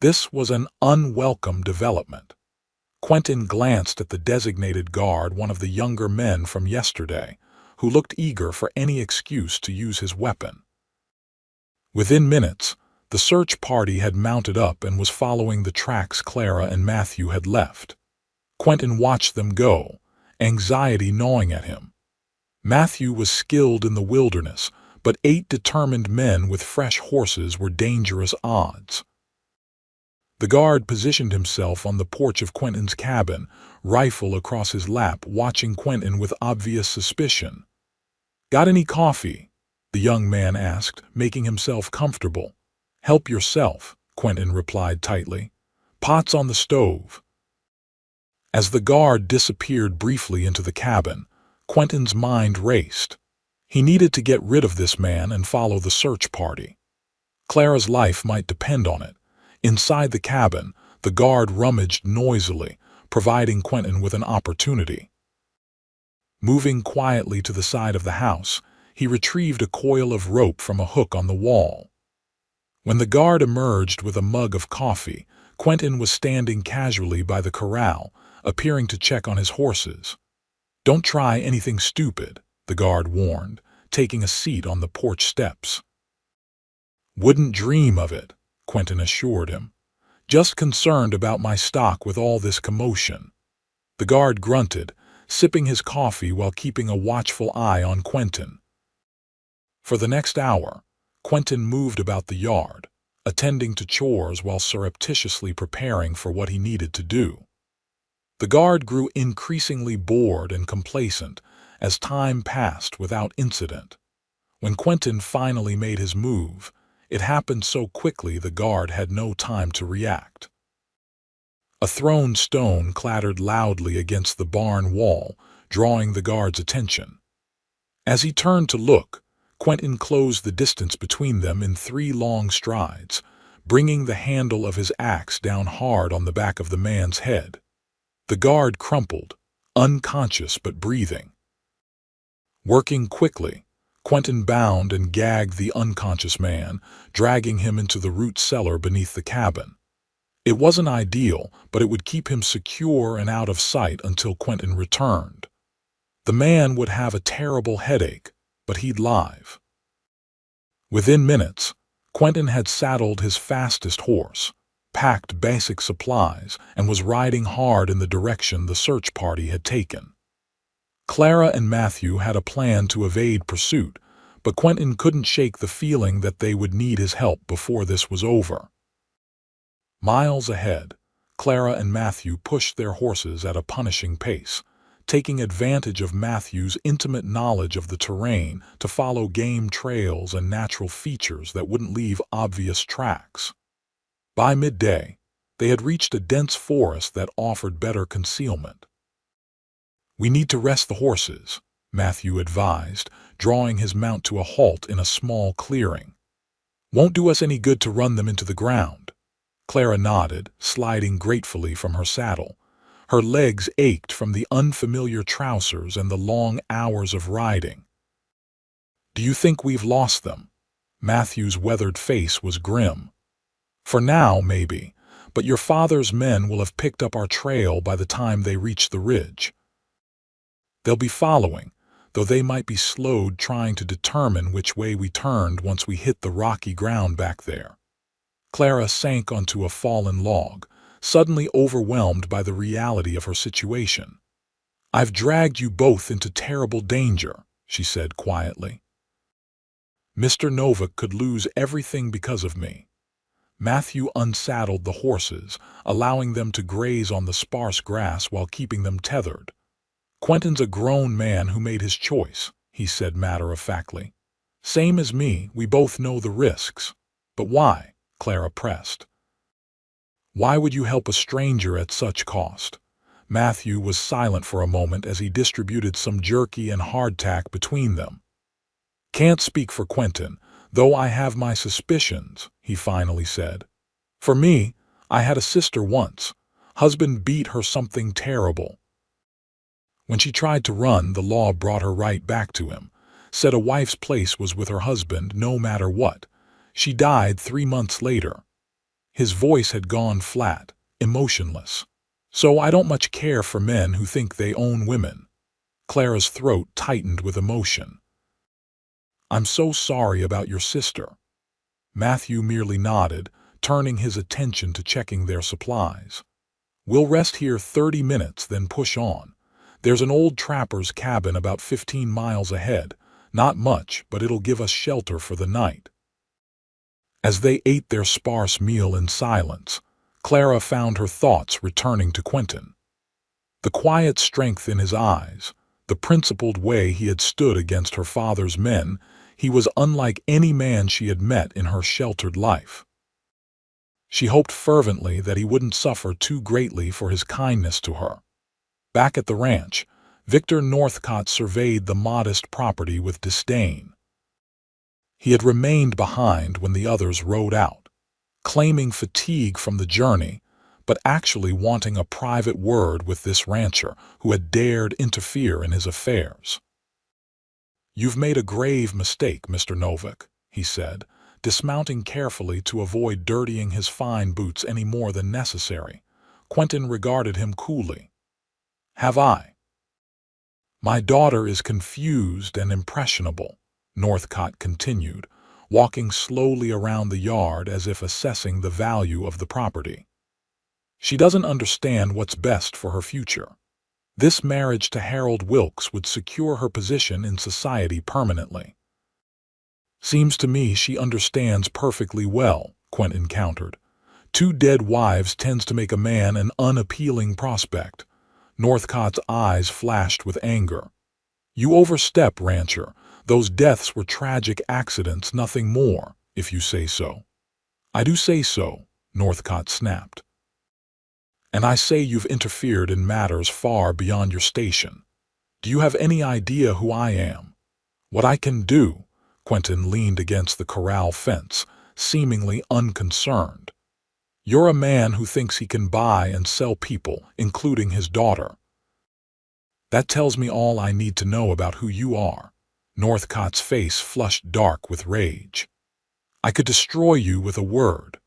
This was an unwelcome development. Quentin glanced at the designated guard, one of the younger men from yesterday, who looked eager for any excuse to use his weapon. Within minutes, the search party had mounted up and was following the tracks Clara and Matthew had left. Quentin watched them go, anxiety gnawing at him. Matthew was skilled in the wilderness, but 8 determined men with fresh horses were dangerous odds. The guard positioned himself on the porch of Quentin's cabin, rifle across his lap, watching Quentin with obvious suspicion. "Got any coffee?" the young man asked, making himself comfortable. "Help yourself," Quentin replied tightly. "Pot's on the stove." As the guard disappeared briefly into the cabin, Quentin's mind raced. He needed to get rid of this man and follow the search party. Clara's life might depend on it. Inside the cabin, the guard rummaged noisily, providing Quentin with an opportunity. Moving quietly to the side of the house, he retrieved a coil of rope from a hook on the wall. When the guard emerged with a mug of coffee, Quentin was standing casually by the corral, appearing to check on his horses. "Don't try anything stupid," the guard warned, taking a seat on the porch steps. "Wouldn't dream of it," Quentin assured him. "Just concerned about my stock with all this commotion." The guard grunted, sipping his coffee while keeping a watchful eye on Quentin. For the next hour, Quentin moved about the yard, attending to chores while surreptitiously preparing for what he needed to do. The guard grew increasingly bored and complacent as time passed without incident. When Quentin finally made his move, it happened so quickly the guard had no time to react. A thrown stone clattered loudly against the barn wall, drawing the guard's attention. As he turned to look, Quentin closed the distance between them in 3 long strides, bringing the handle of his axe down hard on the back of the man's head. The guard crumpled, unconscious but breathing. Working quickly, Quentin bound and gagged the unconscious man, dragging him into the root cellar beneath the cabin. It wasn't ideal, but it would keep him secure and out of sight until Quentin returned. The man would have a terrible headache, but he'd live. Within minutes, Quentin had saddled his fastest horse, packed basic supplies, and was riding hard in the direction the search party had taken. Clara and Matthew had a plan to evade pursuit, but Quentin couldn't shake the feeling that they would need his help before this was over. Miles ahead, Clara and Matthew pushed their horses at a punishing pace, taking advantage of Matthew's intimate knowledge of the terrain to follow game trails and natural features that wouldn't leave obvious tracks. By midday, they had reached a dense forest that offered better concealment. "We need to rest the horses," Matthew advised, drawing his mount to a halt in a small clearing. Won't do us any good to run them into the ground. Clara nodded, sliding gratefully from her saddle. Her legs ached from the unfamiliar trousers and the long hours of riding. Do you think we've lost them? Matthew's weathered face was grim. For now, maybe, but your father's men will have picked up our trail by the time they reach the ridge. They'll be following, though they might be slowed trying to determine which way we turned once we hit the rocky ground back there. Clara sank onto a fallen log, suddenly overwhelmed by the reality of her situation. I've dragged you both into terrible danger, she said quietly. Mr. Novak could lose everything because of me. Matthew unsaddled the horses, allowing them to graze on the sparse grass while keeping them tethered. Quentin's a grown man who made his choice, he said matter-of-factly. Same as me, we both know the risks. But why? Clara pressed. Why would you help a stranger at such cost? Matthew was silent for a moment as he distributed some jerky and hardtack between them. Can't speak for Quentin, though I have my suspicions, he finally said. For me, I had a sister once. Husband beat her something terrible. When she tried to run, the law brought her right back to him. Said a wife's place was with her husband no matter what. She died 3 months later. His voice had gone flat, emotionless. So I don't much care for men who think they own women. Clara's throat tightened with emotion. I'm so sorry about your sister. Matthew merely nodded, turning his attention to checking their supplies. We'll rest here 30 minutes, then push on. There's an old trapper's cabin about 15 miles ahead. Not much, but it'll give us shelter for the night. As they ate their sparse meal in silence, Clara found her thoughts returning to Quentin. The quiet strength in his eyes, the principled way he had stood against her father's men, he was unlike any man she had met in her sheltered life. She hoped fervently that he wouldn't suffer too greatly for his kindness to her. Back at the ranch, Victor Northcott surveyed the modest property with disdain. He had remained behind when the others rode out, claiming fatigue from the journey, but actually wanting a private word with this rancher who had dared interfere in his affairs. You've made a grave mistake, Mr. Novak, he said, dismounting carefully to avoid dirtying his fine boots any more than necessary. Quentin regarded him coolly. Have I? My daughter is confused and impressionable, Northcott continued, walking slowly around the yard as if assessing the value of the property. She doesn't understand what's best for her future. This marriage to Harold Wilkes would secure her position in society permanently. Seems to me she understands perfectly well, Quentin countered. 2 dead wives tends to make a man an unappealing prospect. Northcott's eyes flashed with anger. You overstep, rancher. Those deaths were tragic accidents, nothing more, if you say so. I do say so, Northcott snapped. And I say you've interfered in matters far beyond your station. Do you have any idea who I am? What I can do? Quentin leaned against the corral fence, seemingly unconcerned. You're a man who thinks he can buy and sell people, including his daughter. That tells me all I need to know about who you are. Northcott's face flushed dark with rage. I could destroy you with a word.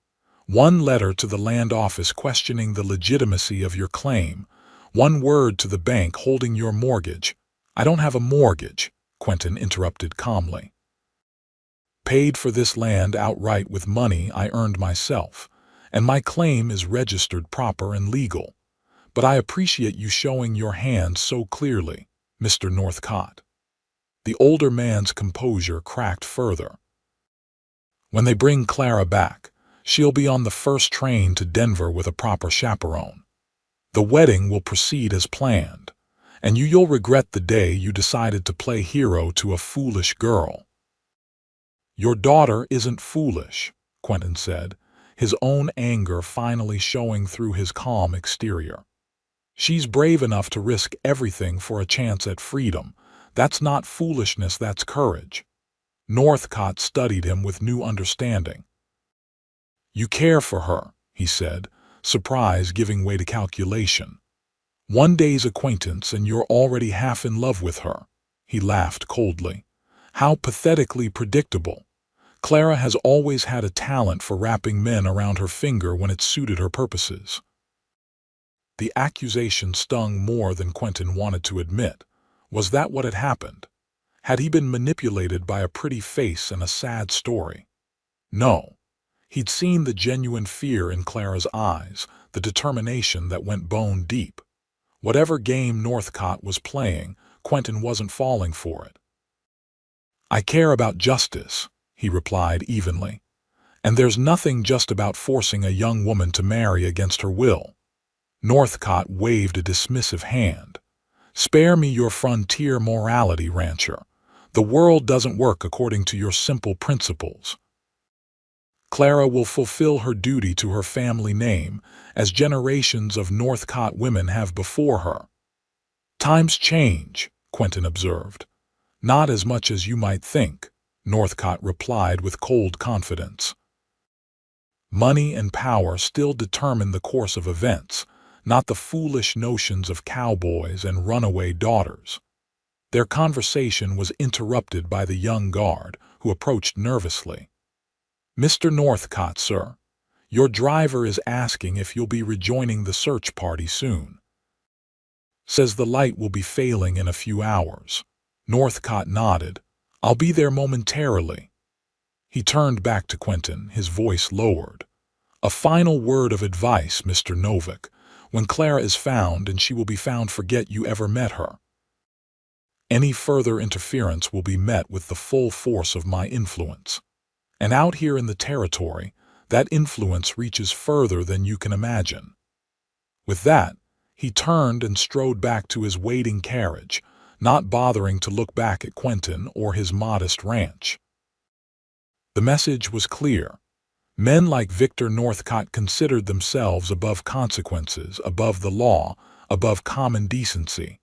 1 letter to the land office questioning the legitimacy of your claim. 1 word to the bank holding your mortgage. I don't have a mortgage, Quentin interrupted calmly. Paid for this land outright with money I earned myself, and my claim is registered proper and legal. But I appreciate you showing your hand so clearly, Mr. Northcott. The older man's composure cracked further. When they bring Clara back, she'll be on the first train to Denver with a proper chaperone. The wedding will proceed as planned, and you'll regret the day you decided to play hero to a foolish girl. Your daughter isn't foolish, Quentin said, his own anger finally showing through his calm exterior. She's brave enough to risk everything for a chance at freedom. That's not foolishness, that's courage. Northcott studied him with new understanding. "You care for her," he said, surprise giving way to calculation. "One day's acquaintance and you're already half in love with her." He laughed coldly. "How pathetically predictable. Clara has always had a talent for wrapping men around her finger when it suited her purposes." The accusation stung more than Quentin wanted to admit. Was that what had happened? Had he been manipulated by a pretty face and a sad story? No. He'd seen the genuine fear in Clara's eyes, the determination that went bone deep. Whatever game Northcott was playing, Quentin wasn't falling for it. "I care about justice," he replied evenly. "And there's nothing just about forcing a young woman to marry against her will." Northcott waved a dismissive hand. "Spare me your frontier morality, rancher. The world doesn't work according to your simple principles. Clara will fulfill her duty to her family name, as generations of Northcott women have before her." "Times change," Quentin observed. "Not as much as you might think," Northcott replied with cold confidence. "Money and power still determine the course of events, not the foolish notions of cowboys and runaway daughters." Their conversation was interrupted by the young guard, who approached nervously. "Mr. Northcott, sir. Your driver is asking if you'll be rejoining the search party soon. Says the light will be failing in a few hours." Northcott nodded. "I'll be there momentarily." He turned back to Quentin, his voice lowered. "A final word of advice, Mr. Novick. When Clara is found, and she will be found, forget you ever met her. Any further interference will be met with the full force of my influence. And out here in the territory, that influence reaches further than you can imagine." With that, he turned and strode back to his waiting carriage, not bothering to look back at Quentin or his modest ranch. The message was clear. Men like Victor Northcott considered themselves above consequences, above the law, above common decency.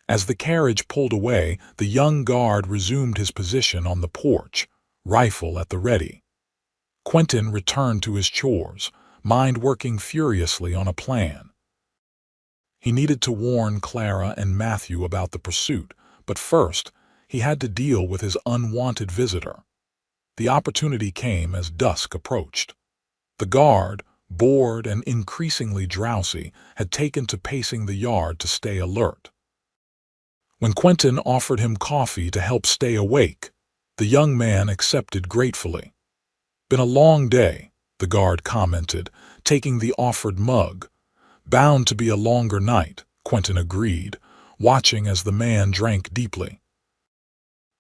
As the carriage pulled away, the young guard resumed his position on the porch, rifle at the ready. Quentin returned to his chores, mind working furiously on a plan. He needed to warn Clara and Matthew about the pursuit, but first, he had to deal with his unwanted visitor. The opportunity came as dusk approached. The guard, bored and increasingly drowsy, had taken to pacing the yard to stay alert. When Quentin offered him coffee to help stay awake, the young man accepted gratefully. "Been a long day," the guard commented, taking the offered mug. "Bound to be a longer night," Quentin agreed, watching as the man drank deeply.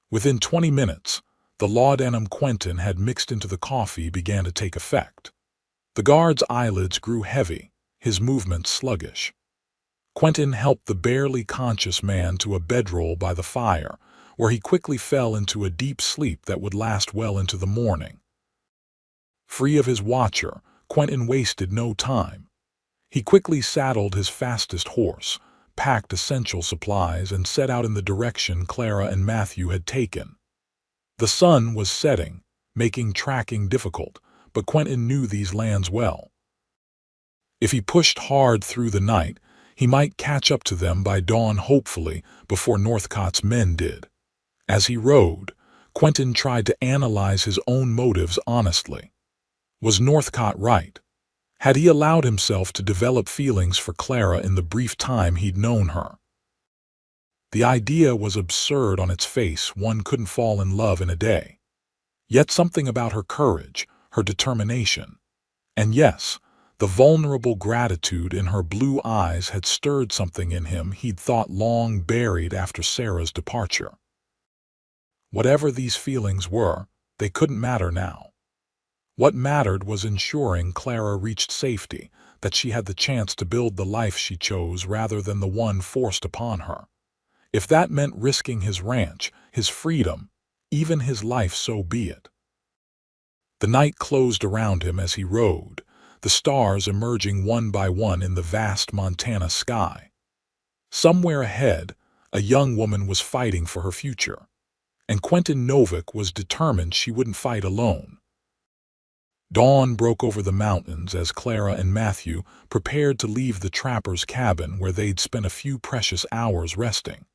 Within 20 minutes, the laudanum Quentin had mixed into the coffee began to take effect. The guard's eyelids grew heavy, his movements sluggish. Quentin helped the barely conscious man to a bedroll by the fire, where he quickly fell into a deep sleep that would last well into the morning. Free of his watcher, Quentin wasted no time. He quickly saddled his fastest horse, packed essential supplies, and set out in the direction Clara and Matthew had taken. The sun was setting, making tracking difficult, but Quentin knew these lands well. If he pushed hard through the night, he might catch up to them by dawn, hopefully, before Northcott's men did. As he rode, Quentin tried to analyze his own motives honestly. Was Northcott right? Had he allowed himself to develop feelings for Clara in the brief time he'd known her? The idea was absurd on its face. One couldn't fall in love in a day. Yet something about her courage, her determination, and yes, the vulnerable gratitude in her blue eyes had stirred something in him he'd thought long buried after Sarah's departure. Whatever these feelings were, they couldn't matter now. What mattered was ensuring Clara reached safety, that she had the chance to build the life she chose rather than the one forced upon her. If that meant risking his ranch, his freedom, even his life, so be it. The night closed around him as he rode, the stars emerging one by one in the vast Montana sky. Somewhere ahead, a young woman was fighting for her future. and Quentin Novick was determined she wouldn't fight alone. Dawn broke over the mountains as Clara and Matthew prepared to leave the trapper's cabin where they'd spent a few precious hours resting.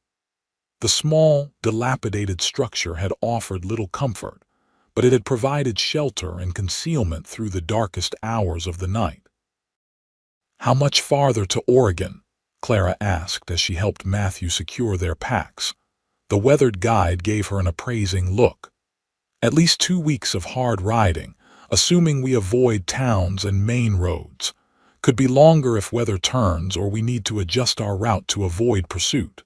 The small, dilapidated structure had offered little comfort, but it had provided shelter and concealment through the darkest hours of the night. "How much farther to Oregon?" Clara asked as she helped Matthew secure their packs. The weathered guide gave her an appraising look. "At least 2 weeks of hard riding, assuming we avoid towns and main roads. Could be longer if weather turns or we need to adjust our route to avoid pursuit."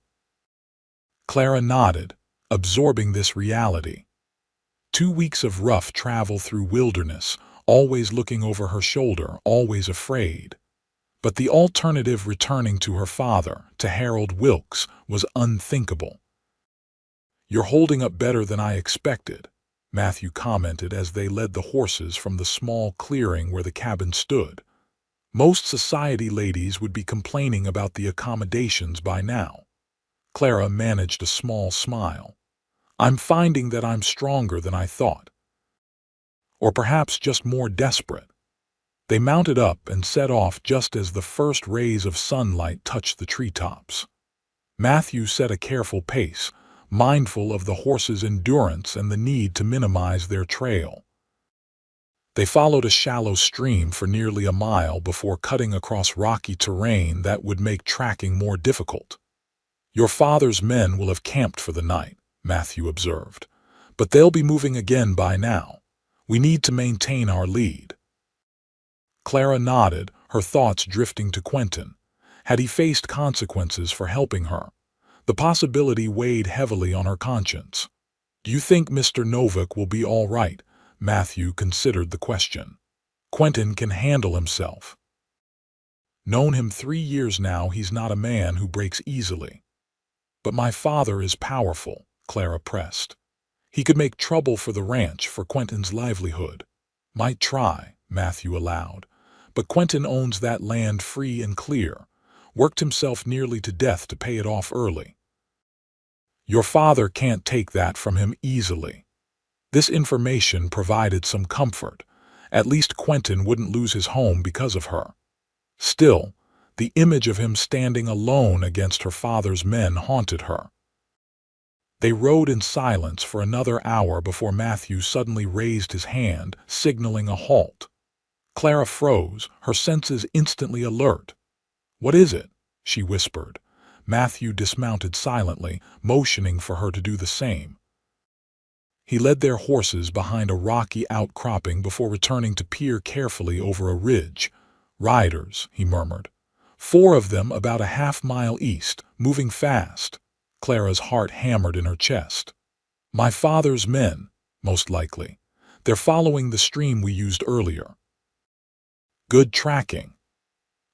Clara nodded, absorbing this reality. 2 weeks of rough travel through wilderness, always looking over her shoulder, always afraid. But the alternative, returning to her father, to Harold Wilkes, was unthinkable. "You're holding up better than I expected," Matthew commented as they led the horses from the small clearing where the cabin stood. "Most society ladies would be complaining about the accommodations by now." Clara managed a small smile. "I'm finding that I'm stronger than I thought. Or perhaps just more desperate." They mounted up and set off just as the first rays of sunlight touched the treetops. Matthew set a careful pace, mindful of the horses' endurance and the need to minimize their trail. They followed a shallow stream for nearly a mile before cutting across rocky terrain that would make tracking more difficult. "Your father's men will have camped for the night," Matthew observed, "but they'll be moving again by now. We need to maintain our lead." Clara nodded, her thoughts drifting to Quentin. Had he faced consequences for helping her? The possibility weighed heavily on her conscience. "Do you think Mr. Novick will be all right?" Matthew considered the question. "Quentin can handle himself. Known him 3 years now, he's not a man who breaks easily." "But my father is powerful," Clara pressed. "He could make trouble for the ranch, for Quentin's livelihood." "Might try," Matthew allowed. "But Quentin owns that land free and clear. Worked himself nearly to death to pay it off early. Your father can't take that from him easily." This information provided some comfort. At least Quentin wouldn't lose his home because of her. Still, the image of him standing alone against her father's men haunted her. They rode in silence for another hour before Matthew suddenly raised his hand, signaling a halt. Clara froze, her senses instantly alert. "What is it?" she whispered. Matthew dismounted silently, motioning for her to do the same. He led their horses behind a rocky outcropping before returning to peer carefully over a ridge. "Riders," he murmured. "4 of them about a half-mile east, moving fast." Clara's heart hammered in her chest. "My father's men, most likely. They're following the stream we used earlier." "Good tracking."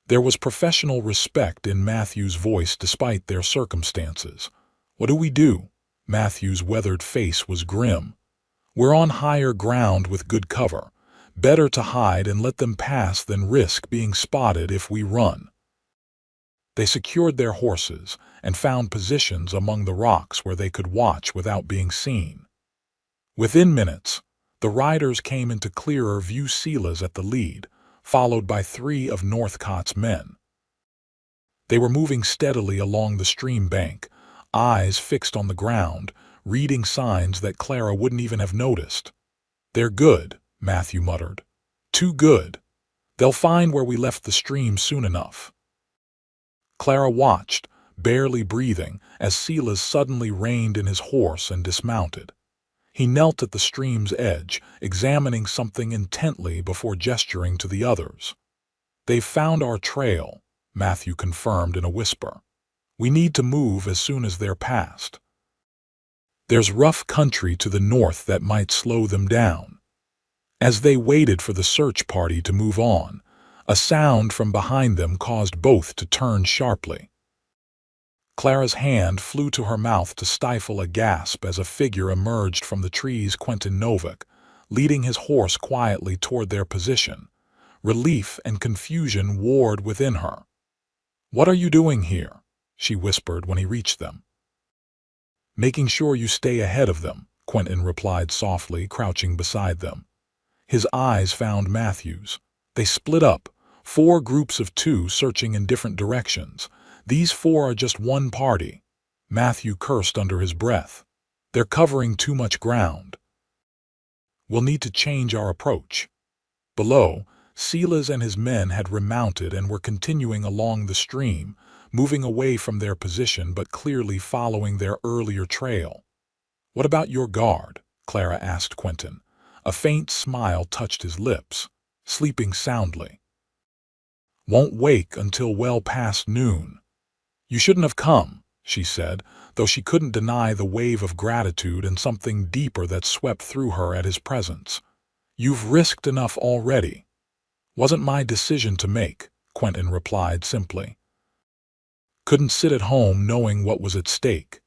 There was professional respect in Matthew's voice despite their circumstances. "What do we do?" Matthew's weathered face was grim. "We're on higher ground with good cover. Better to hide and let them pass than risk being spotted if we run." They secured their horses and found positions among the rocks where they could watch without being seen. Within minutes, the riders came into clearer view. Silas at the lead, followed by 3 of Northcott's men. They were moving steadily along the stream bank, eyes fixed on the ground, reading signs that Clara wouldn't even have noticed. "They're good," Matthew muttered. "Too good. They'll find where we left the stream soon enough." Clara watched, barely breathing, as Silas suddenly reined in his horse and dismounted. He knelt at the stream's edge, examining something intently before gesturing to the others. "They've found our trail," Matthew confirmed in a whisper. "We need to move as soon as they're past. There's rough country to the north that might slow them down." As they waited for the search party to move on, a sound from behind them caused both to turn sharply. Clara's hand flew to her mouth to stifle a gasp as a figure emerged from the trees. Quentin Novick, leading his horse quietly toward their position. Relief and confusion warred within her. "What are you doing here?" she whispered when he reached them. Making sure you stay ahead of them, Quentin replied softly, crouching beside them. His eyes found Matthew's. They split up, 4 groups of 2 searching in different directions. These 4 are just one party. Matthew cursed under his breath. They're covering too much ground. We'll need to change our approach. Below, Silas and his men had remounted and were continuing along the stream, moving away from their position but clearly following their earlier trail. "What about your guard?" Clara asked Quentin. A faint smile touched his lips. "Sleeping soundly. Won't wake until well past noon." "You shouldn't have come," she said, though she couldn't deny the wave of gratitude and something deeper that swept through her at his presence. "You've risked enough already." "Wasn't my decision to make," Quentin replied simply. "Couldn't sit at home knowing what was at stake."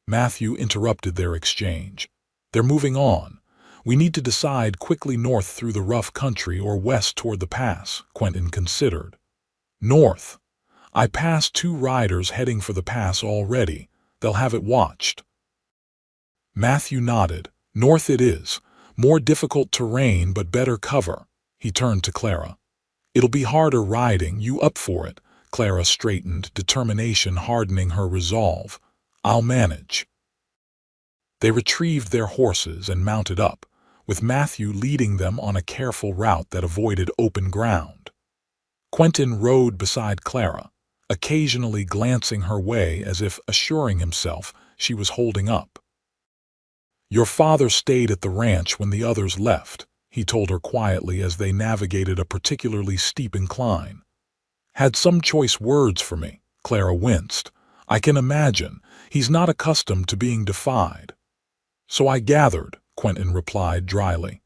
Matthew interrupted their exchange. "They're moving on. We need to decide quickly, north through the rough country or west toward the pass," Quentin considered. "North. I passed 2 riders heading for the pass already. They'll have it watched." Matthew nodded. "North it is. More difficult terrain but better cover." He turned to Clara. "It'll be harder riding. You up for it?" Clara straightened, determination hardening her resolve. "I'll manage." They retrieved their horses and mounted up, with Matthew leading them on a careful route that avoided open ground. Quentin rode beside Clara, occasionally glancing her way as if assuring himself she was holding up. "Your father stayed at the ranch when the others left," he told her quietly as they navigated a particularly steep incline. "Had some choice words for me." Clara winced. "I can imagine. He's not accustomed to being defied." "So I gathered," Quentin replied dryly.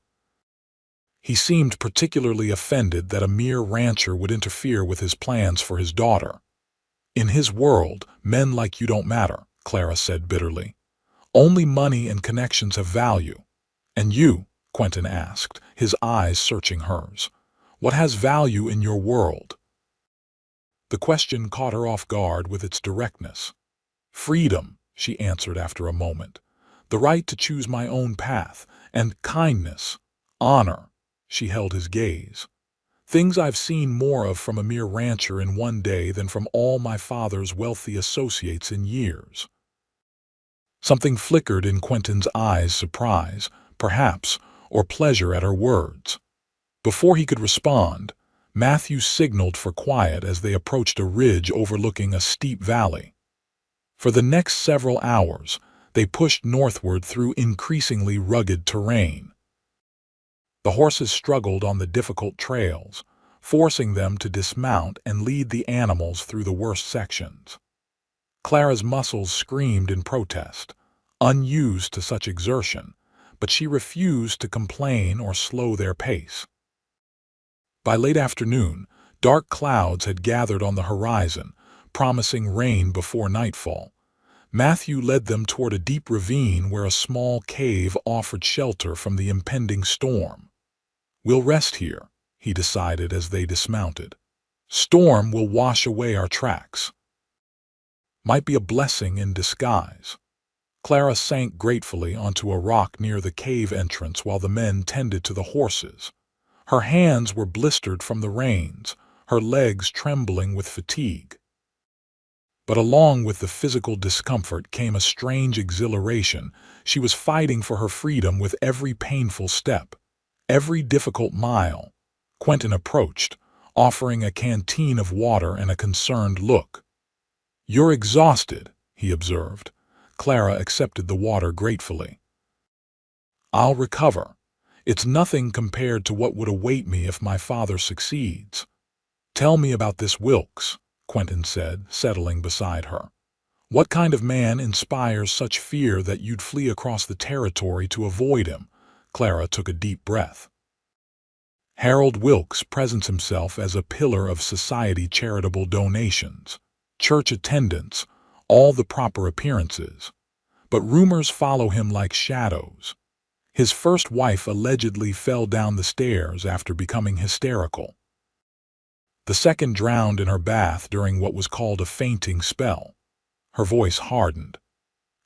He seemed particularly offended that a mere rancher would interfere with his plans for his daughter. "In his world, men like you don't matter," Clara said bitterly. "Only money and connections have value." "And you?" Quentin asked, his eyes searching hers. "What has value in your world?" The question caught her off guard with its directness. "Freedom," she answered after a moment. "The right to choose my own path, and kindness, honor." She held his gaze. "Things I've seen more of from a mere rancher in one day than from all my father's wealthy associates in years." Something flickered in Quentin's eyes, surprise, perhaps, or pleasure at her words. Before he could respond, Matthew signaled for quiet as they approached a ridge overlooking a steep valley. For the next several hours, they pushed northward through increasingly rugged terrain. The horses struggled on the difficult trails, forcing them to dismount and lead the animals through the worst sections. Clara's muscles screamed in protest, unused to such exertion, but she refused to complain or slow their pace. By late afternoon, dark clouds had gathered on the horizon, promising rain before nightfall. Matthew led them toward a deep ravine where a small cave offered shelter from the impending storm. "We'll rest here," he decided as they dismounted. "Storm will wash away our tracks." Might be a blessing in disguise. Clara sank gratefully onto a rock near the cave entrance while the men tended to the horses. Her hands were blistered from the reins, her legs trembling with fatigue. But along with the physical discomfort came a strange exhilaration. She was fighting for her freedom with every painful step, every difficult mile. Quentin approached, offering a canteen of water and a concerned look. "You're exhausted," he observed. Clara accepted the water gratefully. "I'll recover. It's nothing compared to what would await me if my father succeeds." "Tell me about this Wilkes," Quentin said, settling beside her. "What kind of man inspires such fear that you'd flee across the territory to avoid him?" Clara took a deep breath. "Harold Wilkes presents himself as a pillar of society, charitable donations, church attendance, all the proper appearances. But rumors follow him like shadows. His first wife allegedly fell down the stairs after becoming hysterical. The second drowned in her bath during what was called a fainting spell." Her voice hardened.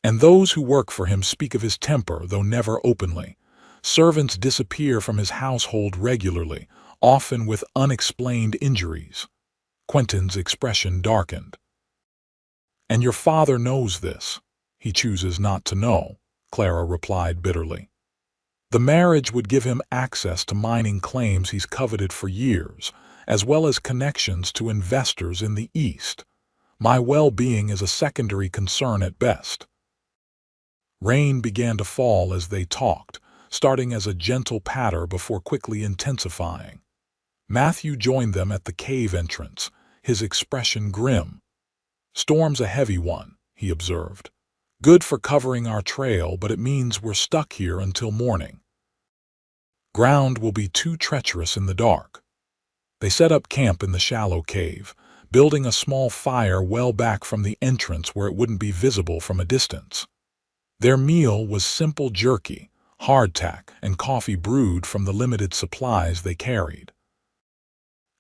And those who work for him speak of his temper, though never openly. Servants disappear from his household regularly, often with unexplained injuries. Quentin's expression darkened. And your father knows this. He chooses not to know, Clara replied bitterly. The marriage would give him access to mining claims he's coveted for years, as well as connections to investors in the East. My well-being is a secondary concern at best. Rain began to fall as they talked, starting as a gentle patter before quickly intensifying. Matthew joined them at the cave entrance, his expression grim. Storm's a heavy one, he observed. Good for covering our trail, but it means we're stuck here until morning. Ground will be too treacherous in the dark. They set up camp in the shallow cave, building a small fire well back from the entrance where it wouldn't be visible from a distance. Their meal was simple jerky, hardtack, and coffee brewed from the limited supplies they carried.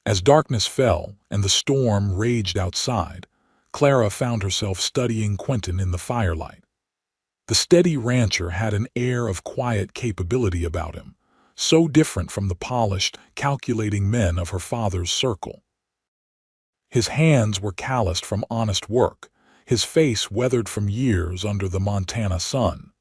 As darkness fell and the storm raged outside, Clara found herself studying Quentin in the firelight. The steady rancher had an air of quiet capability about him, so different from the polished, calculating men of her father's circle. His hands were calloused from honest work, his face weathered from years under the Montana sun.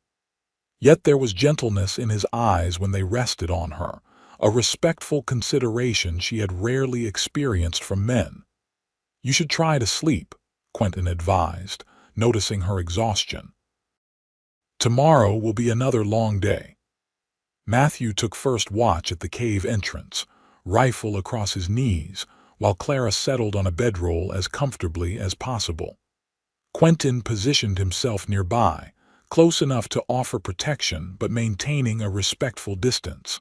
Yet there was gentleness in his eyes when they rested on her, a respectful consideration she had rarely experienced from men. You should try to sleep, Quentin advised, noticing her exhaustion. Tomorrow will be another long day. Matthew took first watch at the cave entrance, rifle across his knees, while Clara settled on a bedroll as comfortably as possible. Quentin positioned himself nearby, close enough to offer protection but maintaining a respectful distance.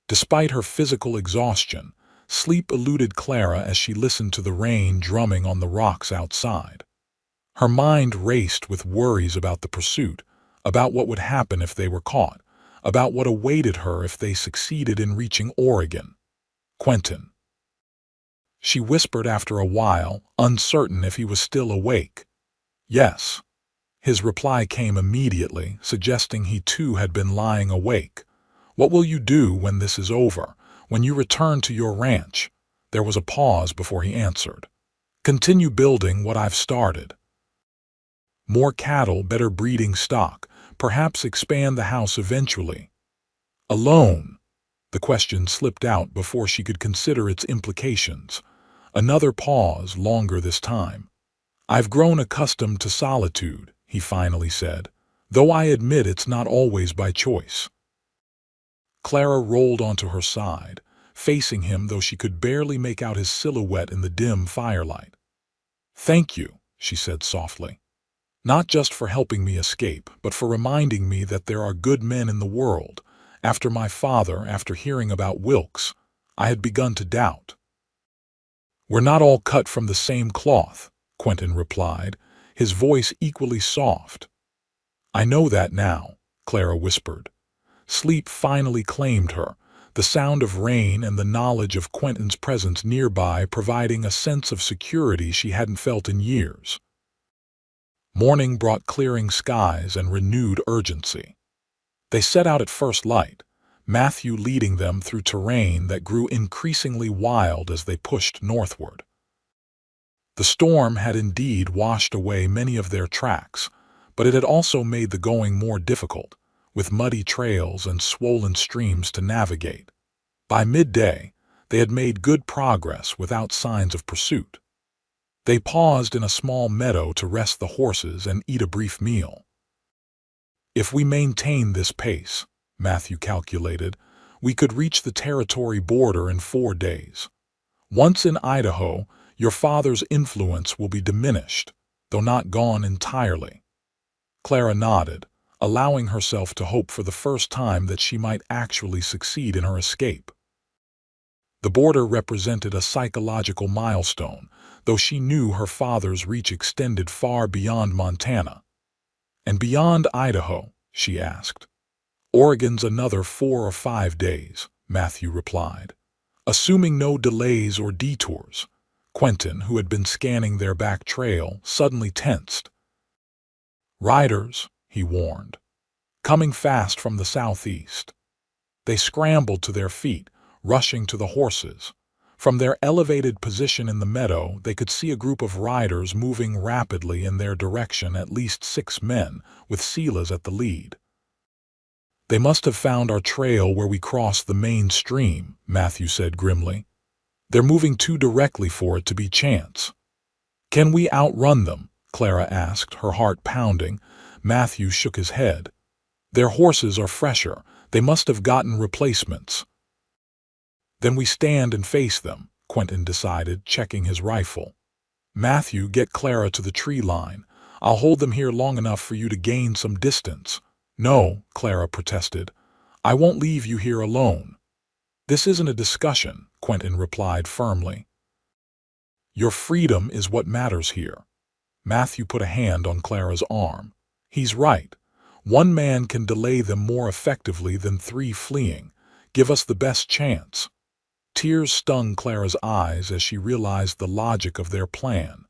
Despite her physical exhaustion, sleep eluded Clara as she listened to the rain drumming on the rocks outside. Her mind raced with worries about the pursuit, about what would happen if they were caught, about what awaited her if they succeeded in reaching Oregon. Quentin. She whispered after a while, uncertain if he was still awake. Yes. His reply came immediately, suggesting he too had been lying awake. What will you do when this is over, when you return to your ranch? There was a pause before he answered. Continue building what I've started. More cattle, better breeding stock, perhaps expand the house eventually. Alone? The question slipped out before she could consider its implications. Another pause, longer this time. I've grown accustomed to solitude, he finally said, though I admit it's not always by choice. Clara rolled onto her side, facing him though she could barely make out his silhouette in the dim firelight. Thank you, she said softly. Not just for helping me escape, but for reminding me that there are good men in the world. After my father, after hearing about Wilkes, I had begun to doubt. We're not all cut from the same cloth, Quentin replied, his voice equally soft. I know that now, Clara whispered. Sleep finally claimed her, the sound of rain and the knowledge of Quentin's presence nearby providing a sense of security she hadn't felt in years. Morning brought clearing skies and renewed urgency. They set out at first light, Matthew leading them through terrain that grew increasingly wild as they pushed northward. The storm had indeed washed away many of their tracks, but it had also made the going more difficult, with muddy trails and swollen streams to navigate. By midday, they had made good progress without signs of pursuit. They paused in a small meadow to rest the horses and eat a brief meal. If we maintain this pace, Matthew calculated, we could reach the territory border in 4 days. Once in Idaho, your father's influence will be diminished, though not gone entirely. Clara nodded, allowing herself to hope for the first time that she might actually succeed in her escape. The border represented a psychological milestone, though she knew her father's reach extended far beyond Montana. And beyond Idaho, she asked. Oregon's another 4 or 5 days, Matthew replied. Assuming no delays or detours. Quentin, who had been scanning their back trail, suddenly tensed. "Riders," he warned, "coming fast from the southeast." They scrambled to their feet, rushing to the horses. From their elevated position in the meadow, they could see a group of riders moving rapidly in their direction, at least 6 men, with Silas at the lead. "They must have found our trail where we crossed the main stream," Matthew said grimly. "They're moving too directly for it to be chance." "Can we outrun them?" Clara asked, her heart pounding. Matthew shook his head. "Their horses are fresher. They must have gotten replacements." "Then we stand and face them," Quentin decided, checking his rifle. "Matthew, get Clara to the tree line. I'll hold them here long enough for you to gain some distance." "No," Clara protested. "I won't leave you here alone." "This isn't a discussion," Quentin replied firmly. "Your freedom is what matters here." Matthew put a hand on Clara's arm. "He's right. One man can delay them more effectively than 3 fleeing. Give us the best chance." Tears stung Clara's eyes as she realized the logic of their plan.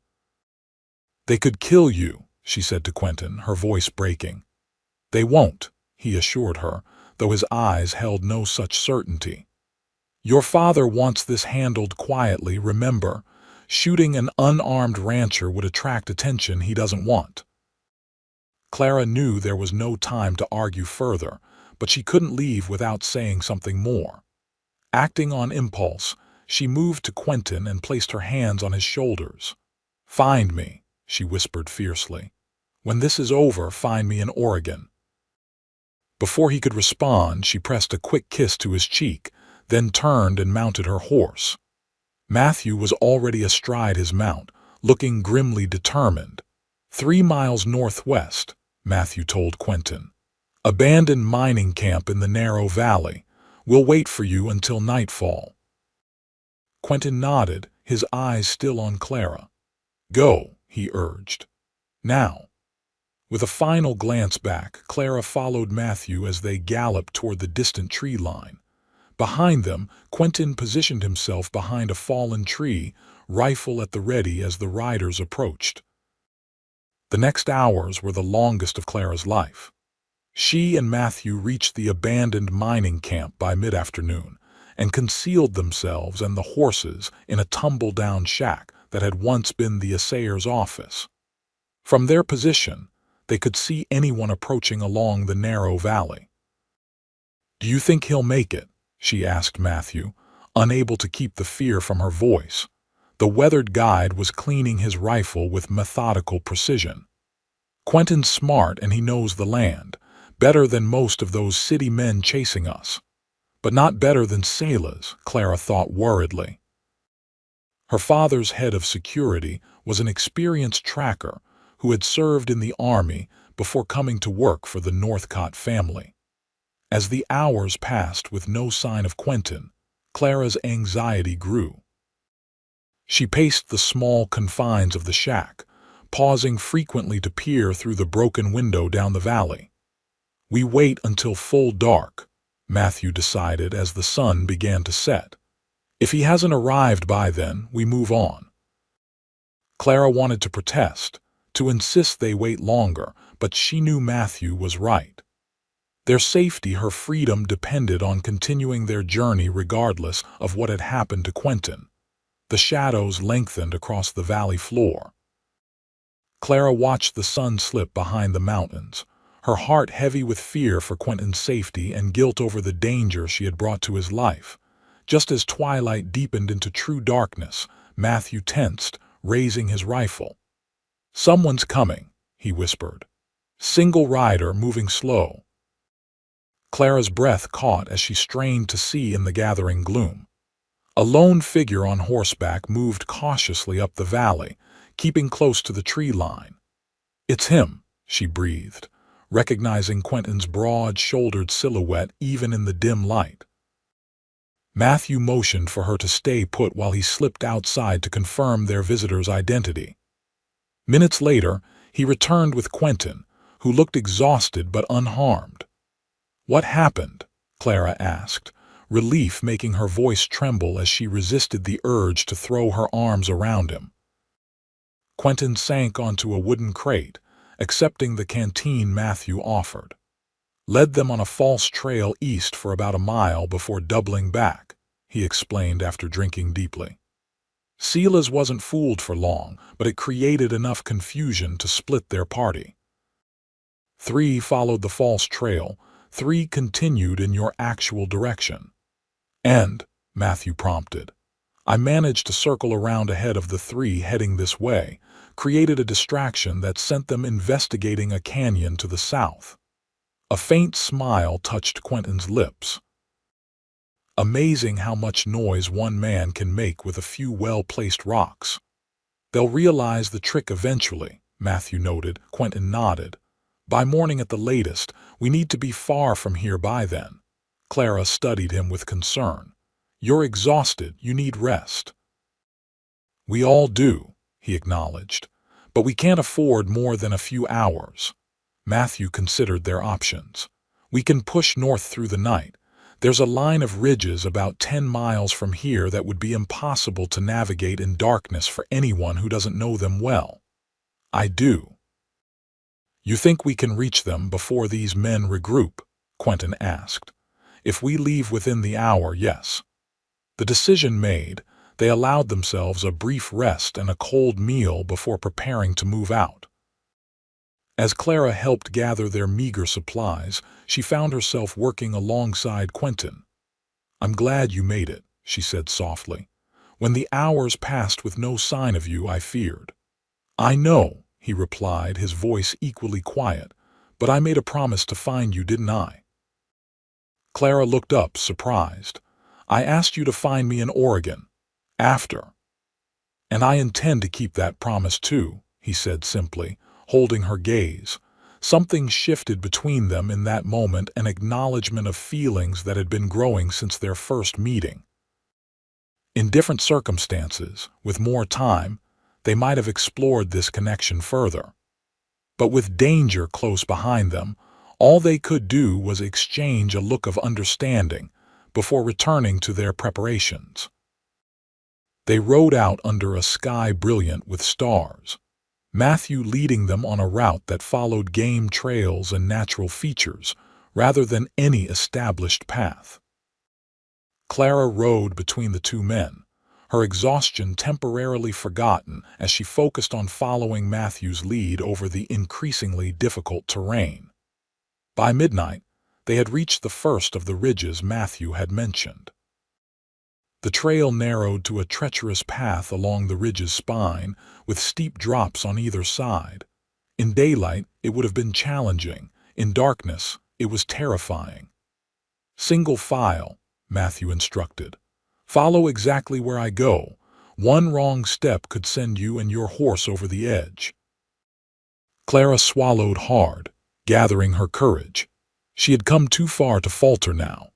"They could kill you," she said to Quentin, her voice breaking. "They won't," he assured her, though his eyes held no such certainty. "Your father wants this handled quietly, remember? Shooting an unarmed rancher would attract attention he doesn't want." Clara knew there was no time to argue further, but she couldn't leave without saying something more. Acting on impulse, she moved to Quentin and placed her hands on his shoulders. "Find me," she whispered fiercely. "When this is over, find me in Oregon." Before he could respond, she pressed a quick kiss to his cheek, then turned and mounted her horse. Matthew was already astride his mount, looking grimly determined. 3 miles northwest," Matthew told Quentin. "Abandoned mining camp in the narrow valley. We'll wait for you until nightfall." Quentin nodded, his eyes still on Clara. "Go," he urged. "Now." With a final glance back, Clara followed Matthew as they galloped toward the distant tree line. Behind them, Quentin positioned himself behind a fallen tree, rifle at the ready as the riders approached. The next hours were the longest of Clara's life. She and Matthew reached the abandoned mining camp by mid-afternoon and concealed themselves and the horses in a tumble-down shack that had once been the assayer's office. From their position, they could see anyone approaching along the narrow valley. "Do you think he'll make it?" she asked Matthew, unable to keep the fear from her voice. The weathered guide was cleaning his rifle with methodical precision. "Quentin's smart and he knows the land, better than most of those city men chasing us. But not better than Silas," Clara thought worriedly. Her father's head of security was an experienced tracker who had served in the army before coming to work for the Northcott family. As the hours passed with no sign of Quentin, Clara's anxiety grew. She paced the small confines of the shack, pausing frequently to peer through the broken window down the valley. "We wait until full dark," Matthew decided as the sun began to set. "If he hasn't arrived by then, we move on." Clara wanted to protest, to insist they wait longer, but she knew Matthew was right. Their safety, her freedom, depended on continuing their journey regardless of what had happened to Quentin. The shadows lengthened across the valley floor. Clara watched the sun slip behind the mountains, her heart heavy with fear for Quentin's safety and guilt over the danger she had brought to his life. Just as twilight deepened into true darkness, Matthew tensed, raising his rifle. "Someone's coming," he whispered. "Single rider moving slow." Clara's breath caught as she strained to see in the gathering gloom. A lone figure on horseback moved cautiously up the valley, keeping close to the tree line. "It's him," she breathed, recognizing Quentin's broad-shouldered silhouette even in the dim light. Matthew motioned for her to stay put while he slipped outside to confirm their visitor's identity. Minutes later, he returned with Quentin, who looked exhausted but unharmed. "What happened?" Clara asked, relief making her voice tremble as she resisted the urge to throw her arms around him. Quentin sank onto a wooden crate, accepting the canteen Matthew offered. Led them on a false trail east for about a mile before doubling back, he explained after drinking deeply. Silas wasn't fooled for long, but it created enough confusion to split their party. 3 followed the false trail, 3 continued in your actual direction. And, Matthew prompted, I managed to circle around ahead of the 3 heading this way, created a distraction that sent them investigating a canyon to the south. A faint smile touched Quentin's lips. Amazing how much noise one man can make with a few well-placed rocks. They'll realize the trick eventually, Matthew noted. Quentin nodded. By morning at the latest, we need to be far from here by then. Clara studied him with concern. You're exhausted, you need rest. We all do, he acknowledged, but we can't afford more than a few hours. Matthew considered their options. We can push north through the night. There's a line of ridges about 10 miles from here that would be impossible to navigate in darkness for anyone who doesn't know them well. I do. You think we can reach them before these men regroup? Quentin asked. If we leave within the hour, yes. The decision made, they allowed themselves a brief rest and a cold meal before preparing to move out. As Clara helped gather their meager supplies, she found herself working alongside Quentin. I'm glad you made it, she said softly. When the hours passed with no sign of you, I feared. I know, he replied, his voice equally quiet, but I made a promise to find you, didn't I? Clara looked up, surprised. I asked you to find me in Oregon. After. And I intend to keep that promise too, he said simply, holding her gaze. Something shifted between them in that moment, an acknowledgement of feelings that had been growing since their first meeting. In different circumstances, with more time, they might have explored this connection further. But with danger close behind them, all they could do was exchange a look of understanding before returning to their preparations. They rode out under a sky brilliant with stars, Matthew leading them on a route that followed game trails and natural features rather than any established path. Clara rode between the 2 men, her exhaustion temporarily forgotten as she focused on following Matthew's lead over the increasingly difficult terrain. By midnight, they had reached the first of the ridges Matthew had mentioned. The trail narrowed to a treacherous path along the ridge's spine, with steep drops on either side. In daylight, it would have been challenging. In darkness, it was terrifying. Single file, Matthew instructed. Follow exactly where I go. One wrong step could send you and your horse over the edge. Clara swallowed hard, gathering her courage. She had come too far to falter now.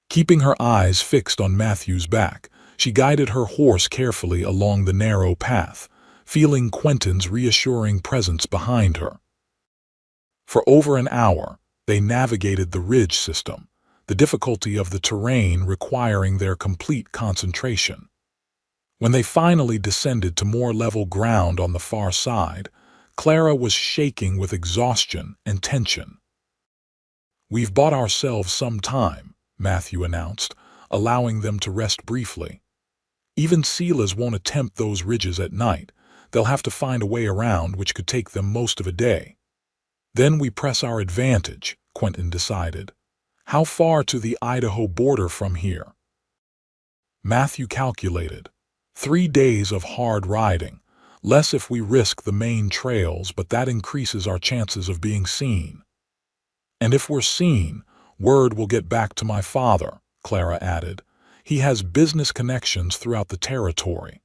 Keeping her eyes fixed on Matthew's back, she guided her horse carefully along the narrow path, feeling Quentin's reassuring presence behind her. For over an hour, they navigated the ridge system, the difficulty of the terrain requiring their complete concentration. When they finally descended to more level ground on the far side, Clara was shaking with exhaustion and tension. We've bought ourselves some time, Matthew announced, allowing them to rest briefly. Even Silas won't attempt those ridges at night. They'll have to find a way around, which could take them most of a day. Then we press our advantage, Quentin decided. How far to the Idaho border from here? Matthew calculated. 3 days of hard riding, less if we risk the main trails, but that increases our chances of being seen. And if we're seen, word will get back to my father, Clara added. He has business connections throughout the territory.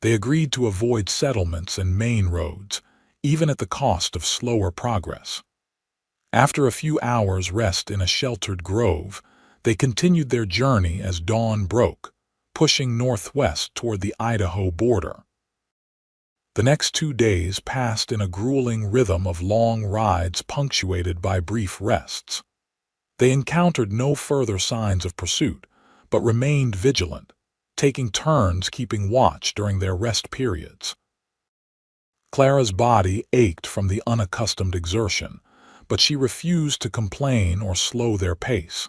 They agreed to avoid settlements and main roads, even at the cost of slower progress. After a few hours' rest in a sheltered grove, they continued their journey as dawn broke, pushing northwest toward the Idaho border. The next 2 days passed in a grueling rhythm of long rides punctuated by brief rests. They encountered no further signs of pursuit, but remained vigilant, taking turns keeping watch during their rest periods. Clara's body ached from the unaccustomed exertion, but she refused to complain or slow their pace.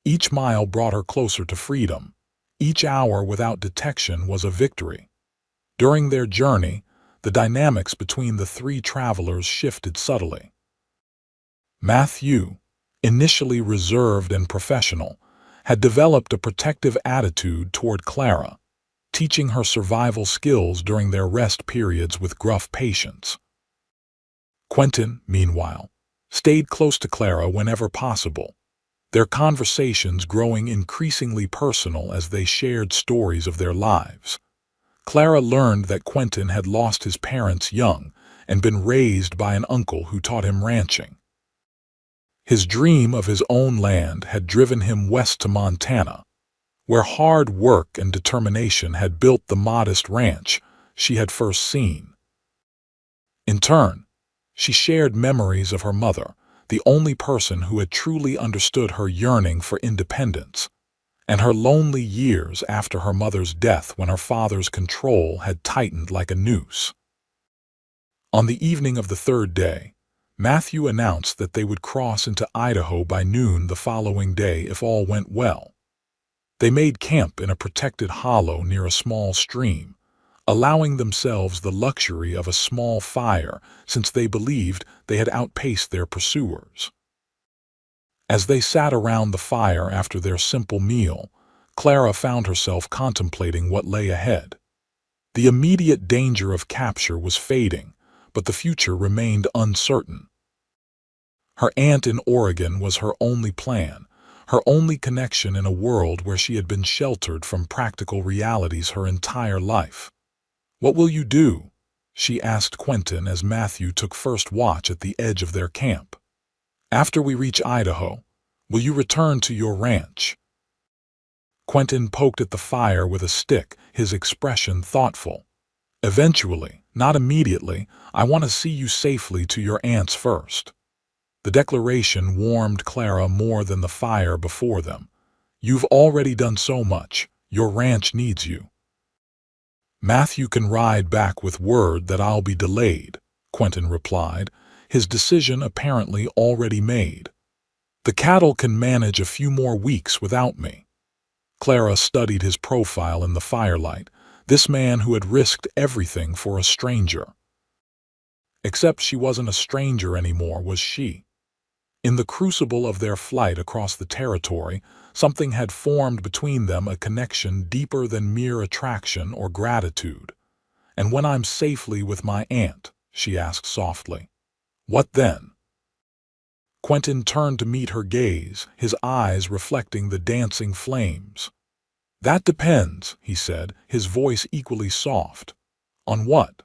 Each mile brought her closer to freedom. Each hour without detection was a victory. During their journey, the dynamics between the three travelers shifted subtly. Matthew, initially reserved and professional, had developed a protective attitude toward Clara, teaching her survival skills during their rest periods with gruff patience. Quentin, meanwhile, stayed close to Clara whenever possible, their conversations growing increasingly personal as they shared stories of their lives. Clara learned that Quentin had lost his parents young and been raised by an uncle who taught him ranching. His dream of his own land had driven him west to Montana, where hard work and determination had built the modest ranch she had first seen. In turn, she shared memories of her mother, the only person who had truly understood her yearning for independence, and her lonely years after her mother's death when her father's control had tightened like a noose. On the evening of the third day, Matthew announced that they would cross into Idaho by noon the following day if all went well. They made camp in a protected hollow near a small stream, allowing themselves the luxury of a small fire since they believed they had outpaced their pursuers. As they sat around the fire after their simple meal, Clara found herself contemplating what lay ahead. The immediate danger of capture was fading, but the future remained uncertain. Her aunt in Oregon was her only plan, her only connection in a world where she had been sheltered from practical realities her entire life. "What will you do?" she asked Quentin as Matthew took first watch at the edge of their camp. "After we reach Idaho, will you return to your ranch?" Quentin poked at the fire with a stick, his expression thoughtful. "Eventually, not immediately. I want to see you safely to your aunt's first." The declaration warmed Clara more than the fire before them. "You've already done so much. Your ranch needs you." "Matthew can ride back with word that I'll be delayed," Quentin replied, his decision apparently already made. "The cattle can manage a few more weeks without me." Clara studied his profile in the firelight, this man who had risked everything for a stranger. Except she wasn't a stranger anymore, was she? In the crucible of their flight across the territory, something had formed between them, a connection deeper than mere attraction or gratitude. "And when I'm safely with my aunt," she asked softly, "what then?" Quentin turned to meet her gaze, his eyes reflecting the dancing flames. "That depends," he said, his voice equally soft. "On what?"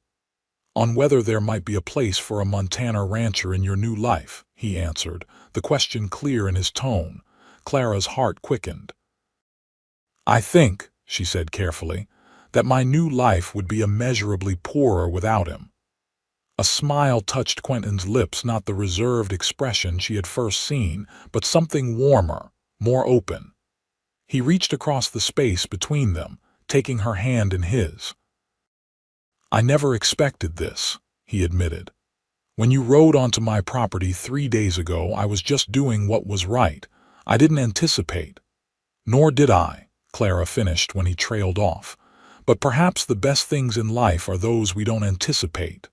"On whether there might be a place for a Montana rancher in your new life," he answered, the question clear in his tone. Clara's heart quickened. "I think," she said carefully, "that my new life would be immeasurably poorer without him." A smile touched Quentin's lips, not the reserved expression she had first seen, but something warmer, more open. He reached across the space between them, taking her hand in his. "I never expected this," he admitted. "When you rode onto my property 3 days ago, I was just doing what was right. I didn't anticipate." "Nor did I," Clara finished when he trailed off. "But perhaps the best things in life are those we don't anticipate."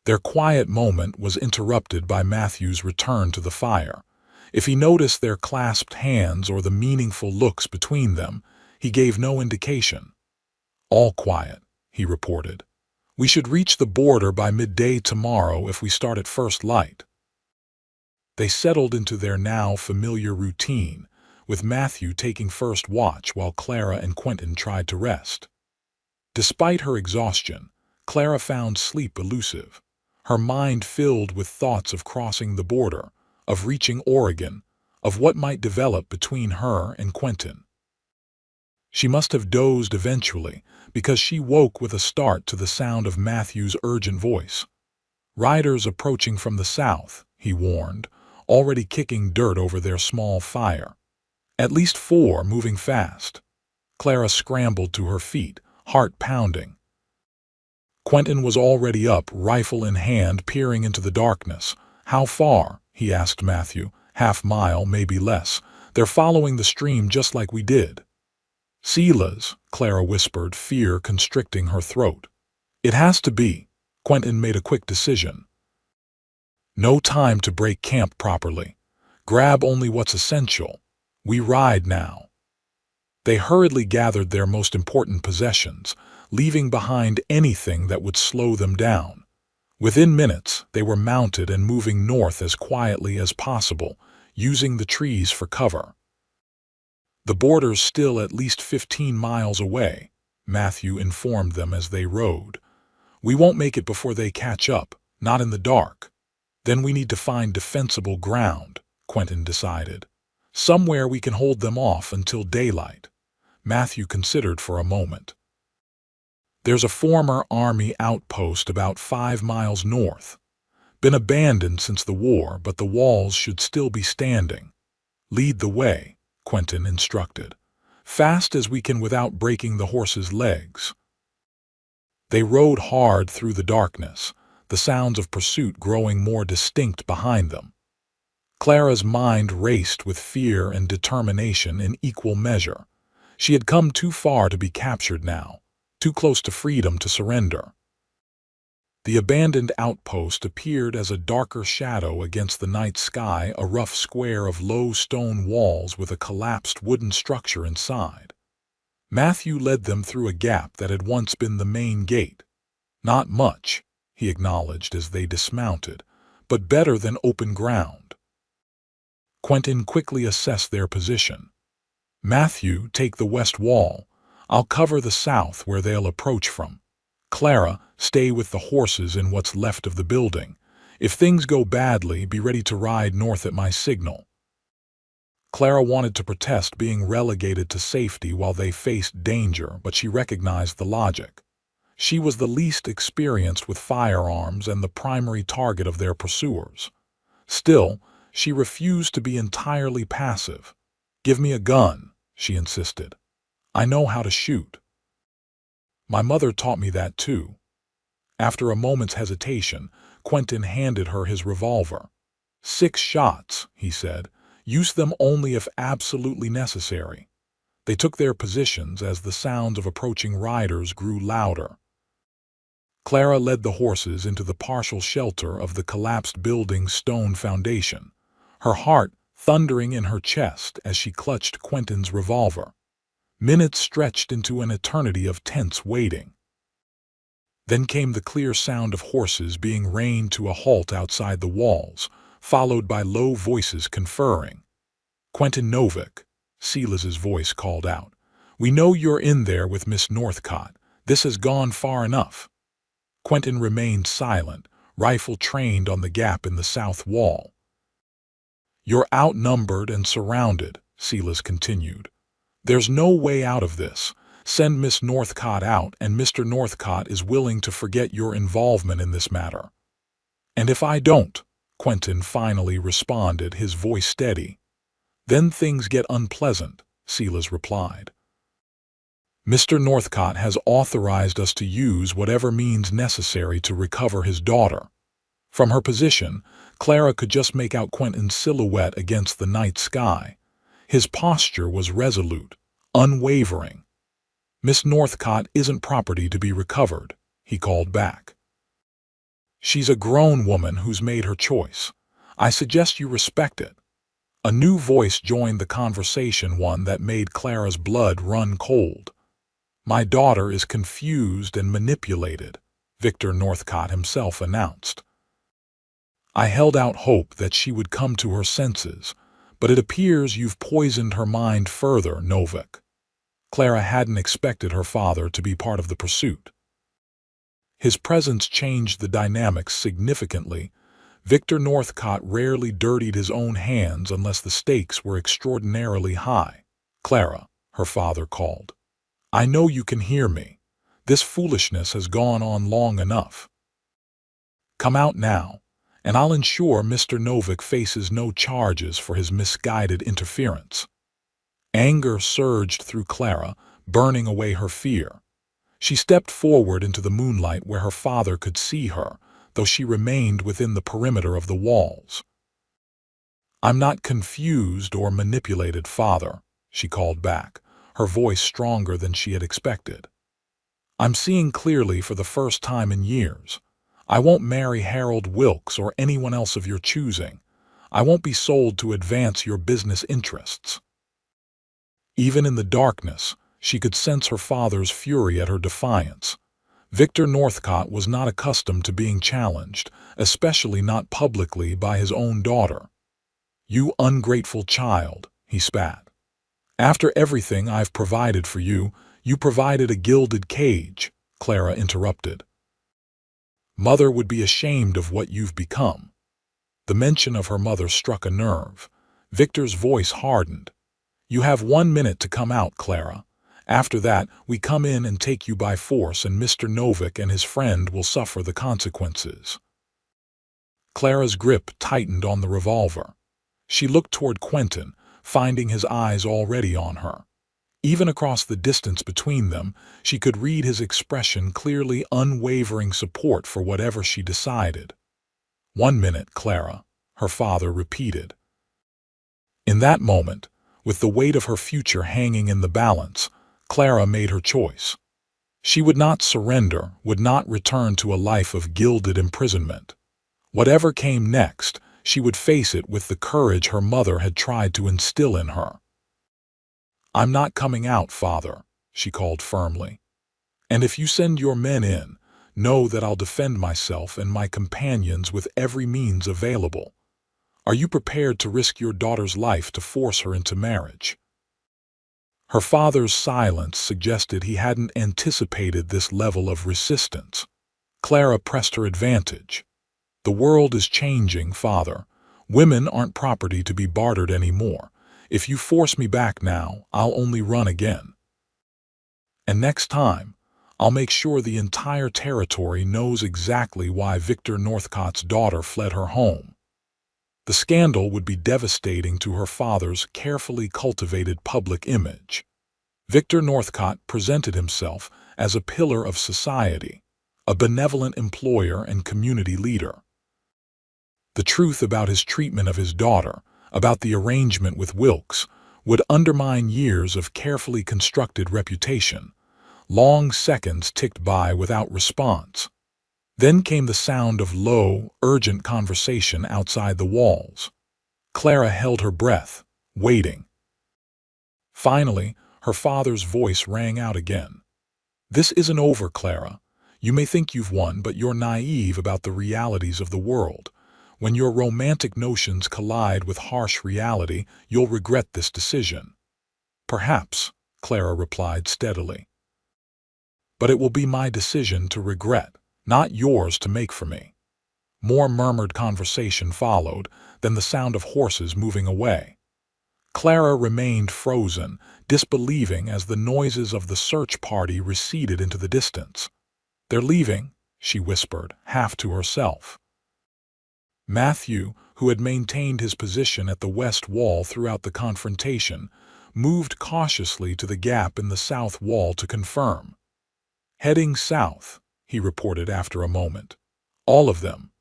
Their quiet moment was interrupted by Matthew's return to the fire. If he noticed their clasped hands or the meaningful looks between them, he gave no indication. "All quiet," he reported. "We should reach the border by midday tomorrow if we start at first light." They settled into their now familiar routine, with Matthew taking first watch while Clara and Quentin tried to rest. Despite her exhaustion, Clara found sleep elusive, her mind filled with thoughts of crossing the border, of reaching Oregon, of what might develop between her and Quentin. She must have dozed eventually, because she woke with a start to the sound of Matthew's urgent voice. "Riders approaching from the south," he warned, already kicking dirt over their small fire. "At least 4, moving fast." Clara scrambled to her feet, heart pounding. Quentin was already up, rifle in hand, peering into the darkness. "How far?" he asked Matthew. "Half-mile, maybe less. They're following the stream just like we did." "Sela's," Clara whispered, fear constricting her throat. "It has to be." Quentin made a quick decision. "No time to break camp properly. Grab only what's essential. We ride now." They hurriedly gathered their most important possessions, leaving behind anything that would slow them down. Within minutes, they were mounted and moving north as quietly as possible, using the trees for cover. "The border's still at least 15 miles away," Matthew informed them as they rode. "We won't make it before they catch up, not in the dark." "Then we need to find defensible ground," Quentin decided. "Somewhere we can hold them off until daylight." Matthew considered for a moment. "There's a former Army outpost about 5 miles north. Been abandoned since the war, but the walls should still be standing." "Lead the way," Quentin instructed. "Fast as we can without breaking the horses' legs." They rode hard through the darkness, the sounds of pursuit growing more distinct behind them. Clara's mind raced with fear and determination in equal measure. She had come too far to be captured now, too close to freedom to surrender. The abandoned outpost appeared as a darker shadow against the night sky, a rough square of low stone walls with a collapsed wooden structure inside. Matthew led them through a gap that had once been the main gate. "Not much," he acknowledged as they dismounted, "but better than open ground." Quentin quickly assessed their position. "Matthew, take the west wall. I'll cover the south where they'll approach from. Clara, stay with the horses in what's left of the building. If things go badly, be ready to ride north at my signal." Clara wanted to protest being relegated to safety while they faced danger, but she recognized the logic. She was the least experienced with firearms and the primary target of their pursuers. Still, she refused to be entirely passive. "Give me a gun," she insisted. "I know how to shoot. My mother taught me that too." After a moment's hesitation, Quentin handed her his revolver. "6 shots," he said. "Use them only if absolutely necessary." They took their positions as the sounds of approaching riders grew louder. Clara led the horses into the partial shelter of the collapsed building's stone foundation, her heart thundering in her chest as she clutched Quentin's revolver. Minutes stretched into an eternity of tense waiting. Then came the clear sound of horses being reined to a halt outside the walls, followed by low voices conferring. "Quentin Novick," Silas's voice called out. "We know you're in there with Miss Northcott. This has gone far enough." Quentin remained silent, rifle trained on the gap in the south wall. "You're outnumbered and surrounded," Silas continued. "There's no way out of this. Send Miss Northcott out, and Mr. Northcott is willing to forget your involvement in this matter." "And if I don't?" Quentin finally responded, his voice steady. "Then things get unpleasant," Silas replied. "Mr. Northcott has authorized us to use whatever means necessary to recover his daughter." From her position, Clara could just make out Quentin's silhouette against the night sky. His posture was resolute, unwavering. "Miss Northcott isn't property to be recovered," he called back. "She's a grown woman who's made her choice. I suggest you respect it." A new voice joined the conversation, one that made Clara's blood run cold. "My daughter is confused and manipulated," Victor Northcott himself announced. "I held out hope that she would come to her senses, but it appears you've poisoned her mind further, Novick." Clara hadn't expected her father to be part of the pursuit. His presence changed the dynamics significantly. Victor Northcott rarely dirtied his own hands unless the stakes were extraordinarily high. "Clara," her father called. "I know you can hear me. This foolishness has gone on long enough. Come out now, and I'll ensure Mr. Novick faces no charges for his misguided interference." Anger surged through Clara, burning away her fear. She stepped forward into the moonlight where her father could see her, though she remained within the perimeter of the walls. "I'm not confused or manipulated, Father," she called back, her voice stronger than she had expected. "I'm seeing clearly for the first time in years. I won't marry Harold Wilkes or anyone else of your choosing. I won't be sold to advance your business interests." Even in the darkness, she could sense her father's fury at her defiance. Victor Northcott was not accustomed to being challenged, especially not publicly by his own daughter. "You ungrateful child," he spat. "After everything I've provided for you, you provided a gilded cage," Clara interrupted. "Mother would be ashamed of what you've become." The mention of her mother struck a nerve. Victor's voice hardened. "You have 1 minute to come out, Clara. After that, we come in and take you by force, and Mr. Novick and his friend will suffer the consequences." Clara's grip tightened on the revolver. She looked toward Quentin, finding his eyes already on her. Even across the distance between them, she could read his expression clearly, unwavering support for whatever she decided. "1 minute, Clara," her father repeated. In that moment, with the weight of her future hanging in the balance, Clara made her choice. She would not surrender, would not return to a life of gilded imprisonment. Whatever came next, she would face it with the courage her mother had tried to instill in her. "I'm not coming out, Father," she called firmly. "And if you send your men in, know that I'll defend myself and my companions with every means available. Are you prepared to risk your daughter's life to force her into marriage?" Her father's silence suggested he hadn't anticipated this level of resistance. Clara pressed her advantage. "The world is changing, Father. Women aren't property to be bartered anymore. If you force me back now, I'll only run again. And next time, I'll make sure the entire territory knows exactly why Victor Northcott's daughter fled her home." The scandal would be devastating to her father's carefully cultivated public image. Victor Northcott presented himself as a pillar of society, a benevolent employer and community leader. The truth about his treatment of his daughter, about the arrangement with Wilkes, would undermine years of carefully constructed reputation. Long seconds ticked by without response. Then came the sound of low, urgent conversation outside the walls. Clara held her breath, waiting. Finally, her father's voice rang out again. "This isn't over, Clara. You may think you've won, but you're naive about the realities of the world. When your romantic notions collide with harsh reality, you'll regret this decision." "Perhaps," Clara replied steadily. "But it will be my decision to regret, not yours to make for me." More murmured conversation followed, then the sound of horses moving away. Clara remained frozen, disbelieving as the noises of the search party receded into the distance. "They're leaving," she whispered, half to herself. Matthew, who had maintained his position at the west wall throughout the confrontation, moved cautiously to the gap in the south wall to confirm. "Heading south," he reported after a moment. "All of them."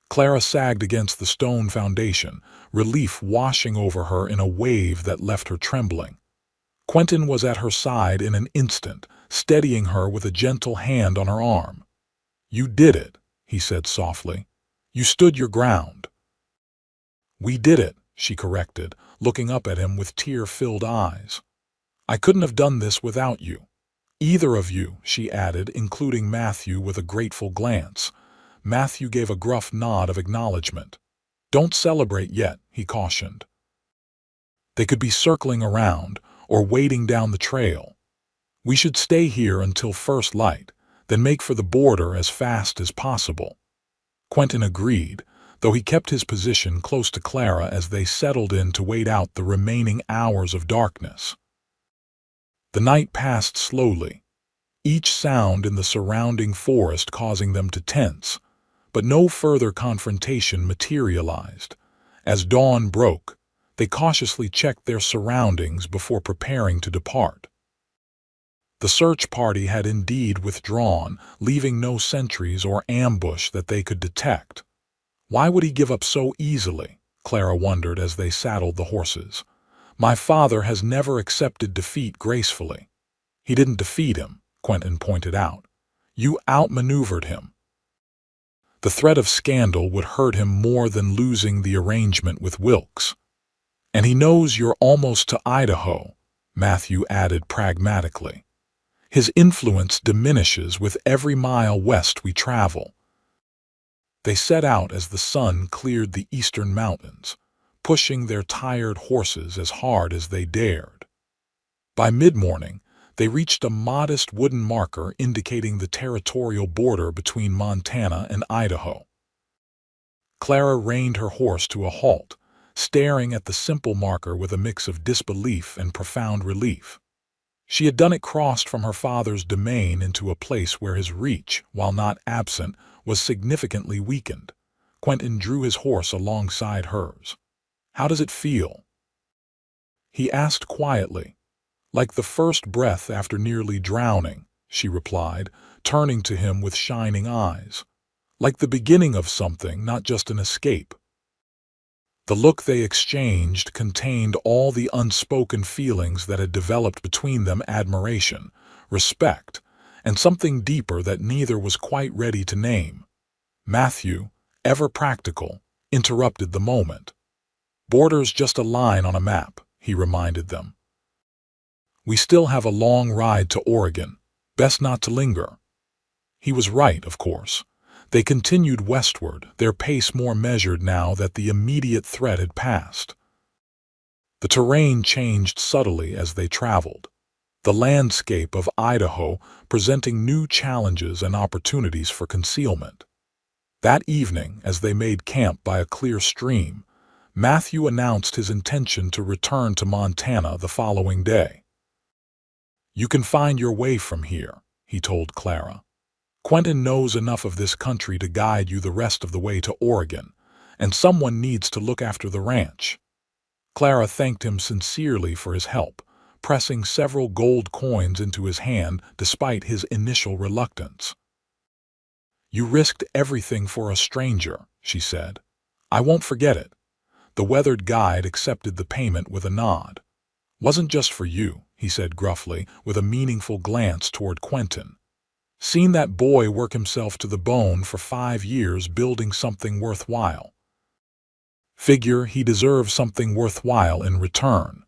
Clara sagged against the stone foundation, relief washing over her in a wave that left her trembling. Quentin was at her side in an instant, steadying her with a gentle hand on her arm. "You did it," he said softly. "You stood your ground." "We did it," she corrected, looking up at him with tear-filled eyes. "I couldn't have done this without you. Either of you," she added, including Matthew with a grateful glance. Matthew gave a gruff nod of acknowledgement. "Don't celebrate yet," he cautioned. "They could be circling around or waiting down the trail. We should stay here until first light, then make for the border as fast as possible." Quentin agreed, though he kept his position close to Clara as they settled in to wait out the remaining hours of darkness. The night passed slowly, each sound in the surrounding forest causing them to tense, but no further confrontation materialized. As dawn broke, they cautiously checked their surroundings before preparing to depart. The search party had indeed withdrawn, leaving no sentries or ambush that they could detect. Why would he give up so easily? Clara wondered as they saddled the horses. My father has never accepted defeat gracefully. He didn't defeat him, Quentin pointed out. You outmaneuvered him. The threat of scandal would hurt him more than losing the arrangement with Wilkes. And he knows you're almost to Idaho, Matthew added pragmatically. His influence diminishes with every mile west we travel. They set out as the sun cleared the eastern mountains, pushing their tired horses as hard as they dared. By mid-morning, they reached a modest wooden marker indicating the territorial border between Montana and Idaho. Clara reined her horse to a halt, staring at the simple marker with a mix of disbelief and profound relief. She had done it crossed from her father's domain into a place where his reach, while not absent, was significantly weakened. Quentin drew his horse alongside hers. How does it feel? He asked quietly. Like the first breath after nearly drowning, she replied, turning to him with shining eyes. Like the beginning of something, not just an escape. The look they exchanged contained all the unspoken feelings that had developed between them: admiration, respect, and something deeper that neither was quite ready to name. Matthew, ever practical, interrupted the moment. Border's just a line on a map, he reminded them. We still have a long ride to Oregon. Best not to linger. He was right, of course. They continued westward, their pace more measured now that the immediate threat had passed. The terrain changed subtly as they traveled, the landscape of Idaho presenting new challenges and opportunities for concealment. That evening, as they made camp by a clear stream, Matthew announced his intention to return to Montana the following day. You can find your way from here, he told Clara. Quentin knows enough of this country to guide you the rest of the way to Oregon, and someone needs to look after the ranch. Clara thanked him sincerely for his help, pressing several gold coins into his hand despite his initial reluctance. You risked everything for a stranger, she said. I won't forget it. The weathered guide accepted the payment with a nod. Wasn't just for you, he said gruffly, with a meaningful glance toward Quentin. Seen that boy work himself to the bone for 5 years building something worthwhile. Figure he deserves something worthwhile in return.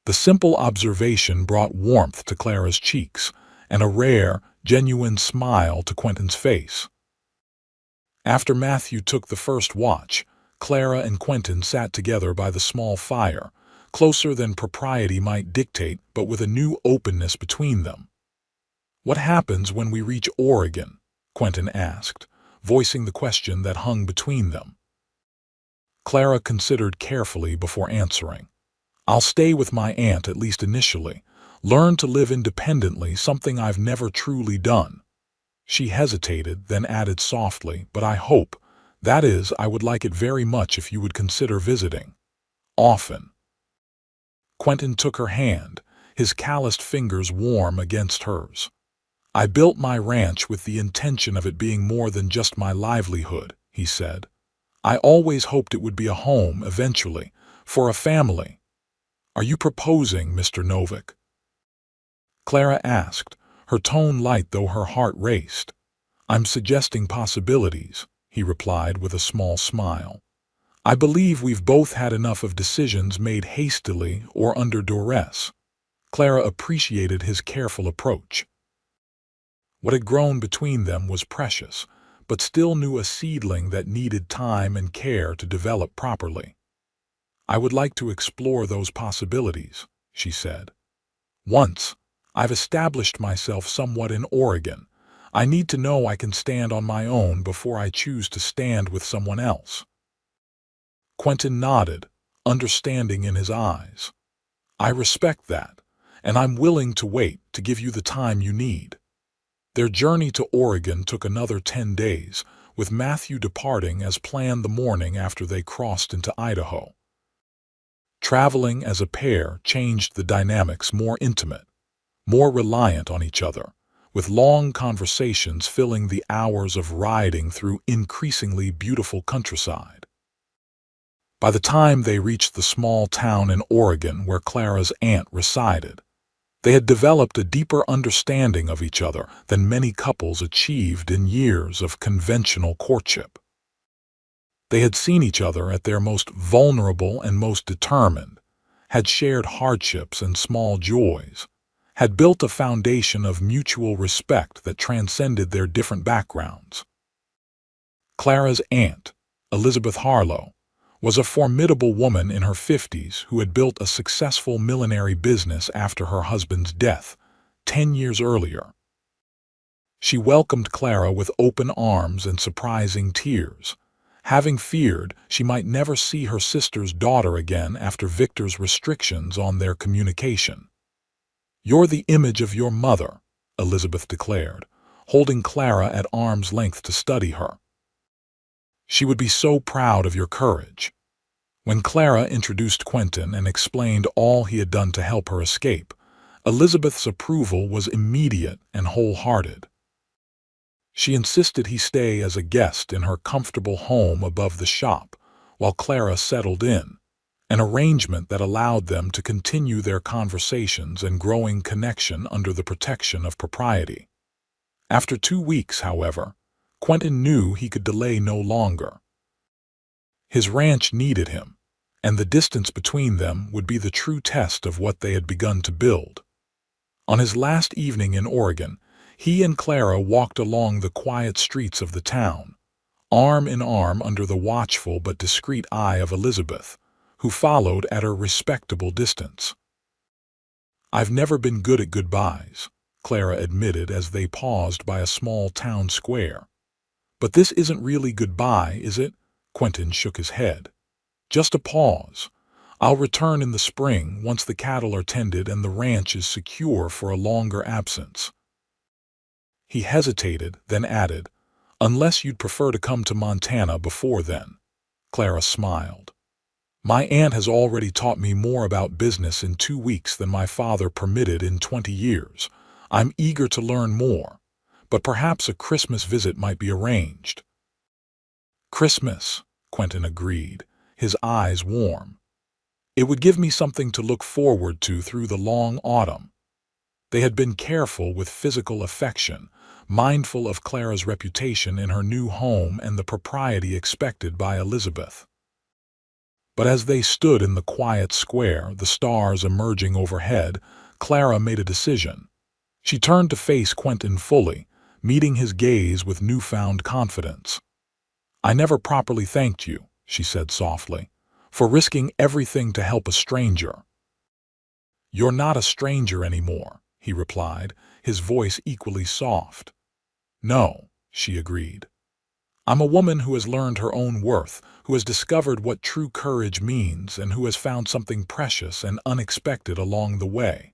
The simple observation brought warmth to Clara's cheeks and a rare, genuine smile to Quentin's face. After Matthew took the first watch, Clara and Quentin sat together by the small fire, closer than propriety might dictate, but with a new openness between them. What happens when we reach Oregon? Quentin asked, voicing the question that hung between them. Clara considered carefully before answering. I'll stay with my aunt, at least initially. Learn to live independently, something I've never truly done. She hesitated, then added softly, but I hope, that is, I would like it very much if you would consider visiting. Often. Quentin took her hand, his calloused fingers warm against hers. I built my ranch with the intention of it being more than just my livelihood, he said. I always hoped it would be a home, eventually, for a family. Are you proposing, Mr. Novick? Clara asked, her tone light though her heart raced. I'm suggesting possibilities, he replied with a small smile. I believe we've both had enough of decisions made hastily or under duress. Clara appreciated his careful approach. What had grown between them was precious, but still knew a seedling that needed time and care to develop properly. I would like to explore those possibilities, she said. Once I've established myself somewhat in Oregon, I need to know I can stand on my own before I choose to stand with someone else. Quentin nodded, understanding in his eyes. I respect that, and I'm willing to wait to give you the time you need. Their journey to Oregon took another 10 days, with Matthew departing as planned the morning after they crossed into Idaho. Traveling as a pair changed the dynamics: more intimate, more reliant on each other, with long conversations filling the hours of riding through increasingly beautiful countryside. By the time they reached the small town in Oregon where Clara's aunt resided, they had developed a deeper understanding of each other than many couples achieved in years of conventional courtship. They had seen each other at their most vulnerable and most determined, had shared hardships and small joys, had built a foundation of mutual respect that transcended their different backgrounds. Clara's aunt, Elizabeth Harlow, was a formidable woman in her 50s who had built a successful millinery business after her husband's death, 10 years earlier. She welcomed Clara with open arms and surprising tears, having feared she might never see her sister's daughter again after Victor's restrictions on their communication. "You're the image of your mother," Elizabeth declared, holding Clara at arm's length to study her. "She would be so proud of your courage." When Clara introduced Quentin and explained all he had done to help her escape, Elizabeth's approval was immediate and wholehearted. She insisted he stay as a guest in her comfortable home above the shop while Clara settled in, an arrangement that allowed them to continue their conversations and growing connection under the protection of propriety. After 2 weeks, however, Quentin knew he could delay no longer. His ranch needed him, and the distance between them would be the true test of what they had begun to build. On his last evening in Oregon, he and Clara walked along the quiet streets of the town, arm in arm under the watchful but discreet eye of Elizabeth, who followed at a respectable distance. "I've never been good at goodbyes," Clara admitted as they paused by a small town square. "But this isn't really goodbye, is it?" Quentin shook his head. "Just a pause. I'll return in the spring once the cattle are tended and the ranch is secure for a longer absence." He hesitated, then added, "Unless you'd prefer to come to Montana before then." Clara smiled. "My aunt has already taught me more about business in 2 weeks than my father permitted in 20 years. I'm eager to learn more, but perhaps a Christmas visit might be arranged." "Christmas," Quentin agreed, his eyes warm. "It would give me something to look forward to through the long autumn." They had been careful with physical affection, mindful of Clara's reputation in her new home and the propriety expected by Elizabeth. But as they stood in the quiet square, the stars emerging overhead, Clara made a decision. She turned to face Quentin fully, meeting his gaze with newfound confidence. "I never properly thanked you," she said softly, "for risking everything to help a stranger." "You're not a stranger anymore," he replied, his voice equally soft. "No," she agreed. "I'm a woman who has learned her own worth, who has discovered what true courage means, and who has found something precious and unexpected along the way."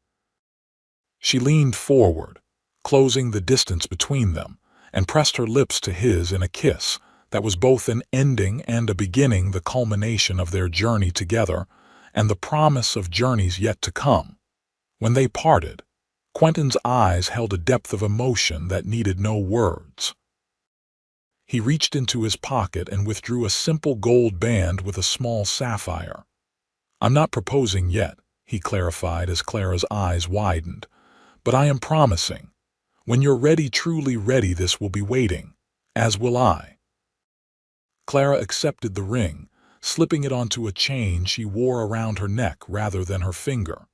She leaned forward, closing the distance between them, and pressed her lips to his in a kiss that was both an ending and a beginning, the culmination of their journey together and the promise of journeys yet to come. When they parted, Quentin's eyes held a depth of emotion that needed no words. He reached into his pocket and withdrew a simple gold band with a small sapphire. "I'm not proposing yet," he clarified as Clara's eyes widened, "but I am promising. When you're ready, truly ready, this will be waiting, as will I." Clara accepted the ring, slipping it onto a chain she wore around her neck rather than her finger.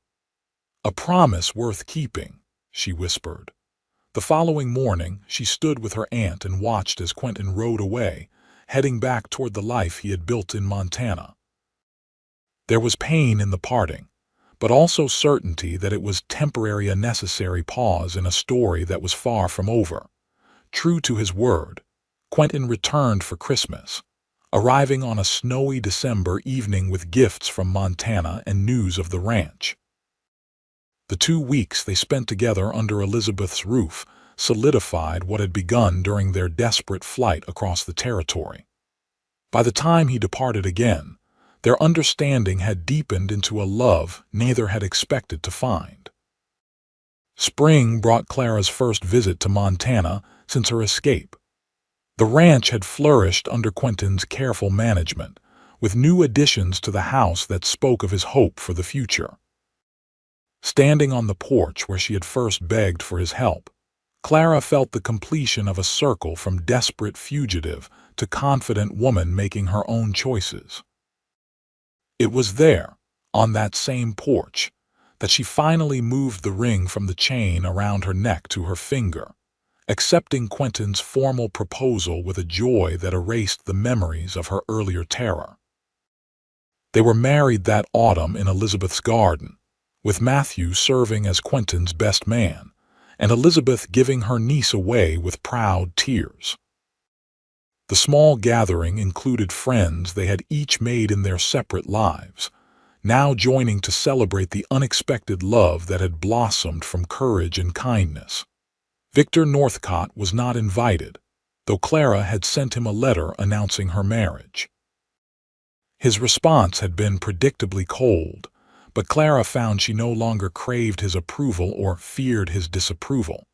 "A promise worth keeping," she whispered. The following morning, she stood with her aunt and watched as Quentin rode away, heading back toward the life he had built in Montana. There was pain in the parting, but also certainty that it was temporary, a necessary pause in a story that was far from over. True to his word, Quentin returned for Christmas, arriving on a snowy December evening with gifts from Montana and news of the ranch. The 2 weeks they spent together under Elizabeth's roof solidified what had begun during their desperate flight across the territory. By the time he departed again, their understanding had deepened into a love neither had expected to find. Spring brought Clara's first visit to Montana since her escape. The ranch had flourished under Quentin's careful management, with new additions to the house that spoke of his hope for the future. Standing on the porch where she had first begged for his help, Clara felt the completion of a circle from desperate fugitive to confident woman making her own choices. It was there, on that same porch, that she finally moved the ring from the chain around her neck to her finger, accepting Quentin's formal proposal with a joy that erased the memories of her earlier terror. They were married that autumn in Elizabeth's garden, with Matthew serving as Quentin's best man, and Elizabeth giving her niece away with proud tears. The small gathering included friends they had each made in their separate lives, now joining to celebrate the unexpected love that had blossomed from courage and kindness. Victor Northcott was not invited, though Clara had sent him a letter announcing her marriage. His response had been predictably cold, but Clara found she no longer craved his approval or feared his disapproval.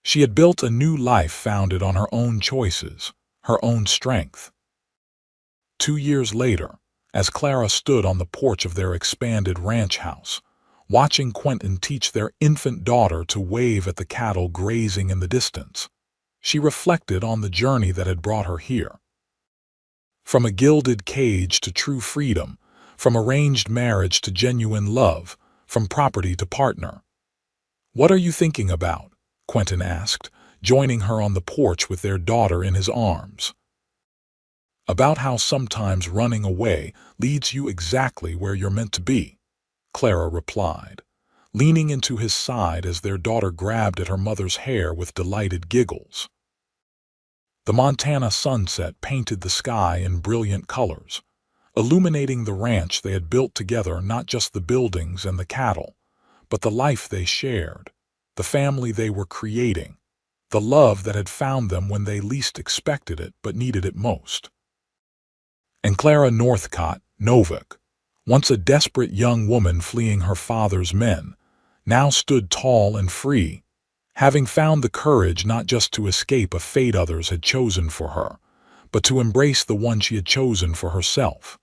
She had built a new life founded on her own choices, her own strength. 2 years later, as Clara stood on the porch of their expanded ranch house, watching Quentin teach their infant daughter to wave at the cattle grazing in the distance, she reflected on the journey that had brought her here. From a gilded cage to true freedom, from arranged marriage to genuine love, from property to partner. "What are you thinking about?" Quentin asked, joining her on the porch with their daughter in his arms. "About how sometimes running away leads you exactly where you're meant to be," Clara replied, leaning into his side as their daughter grabbed at her mother's hair with delighted giggles. The Montana sunset painted the sky in brilliant colors, illuminating the ranch they had built together, not just the buildings and the cattle, but the life they shared, the family they were creating, the love that had found them when they least expected it but needed it most. And Clara Northcott, Novak, once a desperate young woman fleeing her father's men, now stood tall and free, having found the courage not just to escape a fate others had chosen for her, but to embrace the one she had chosen for herself.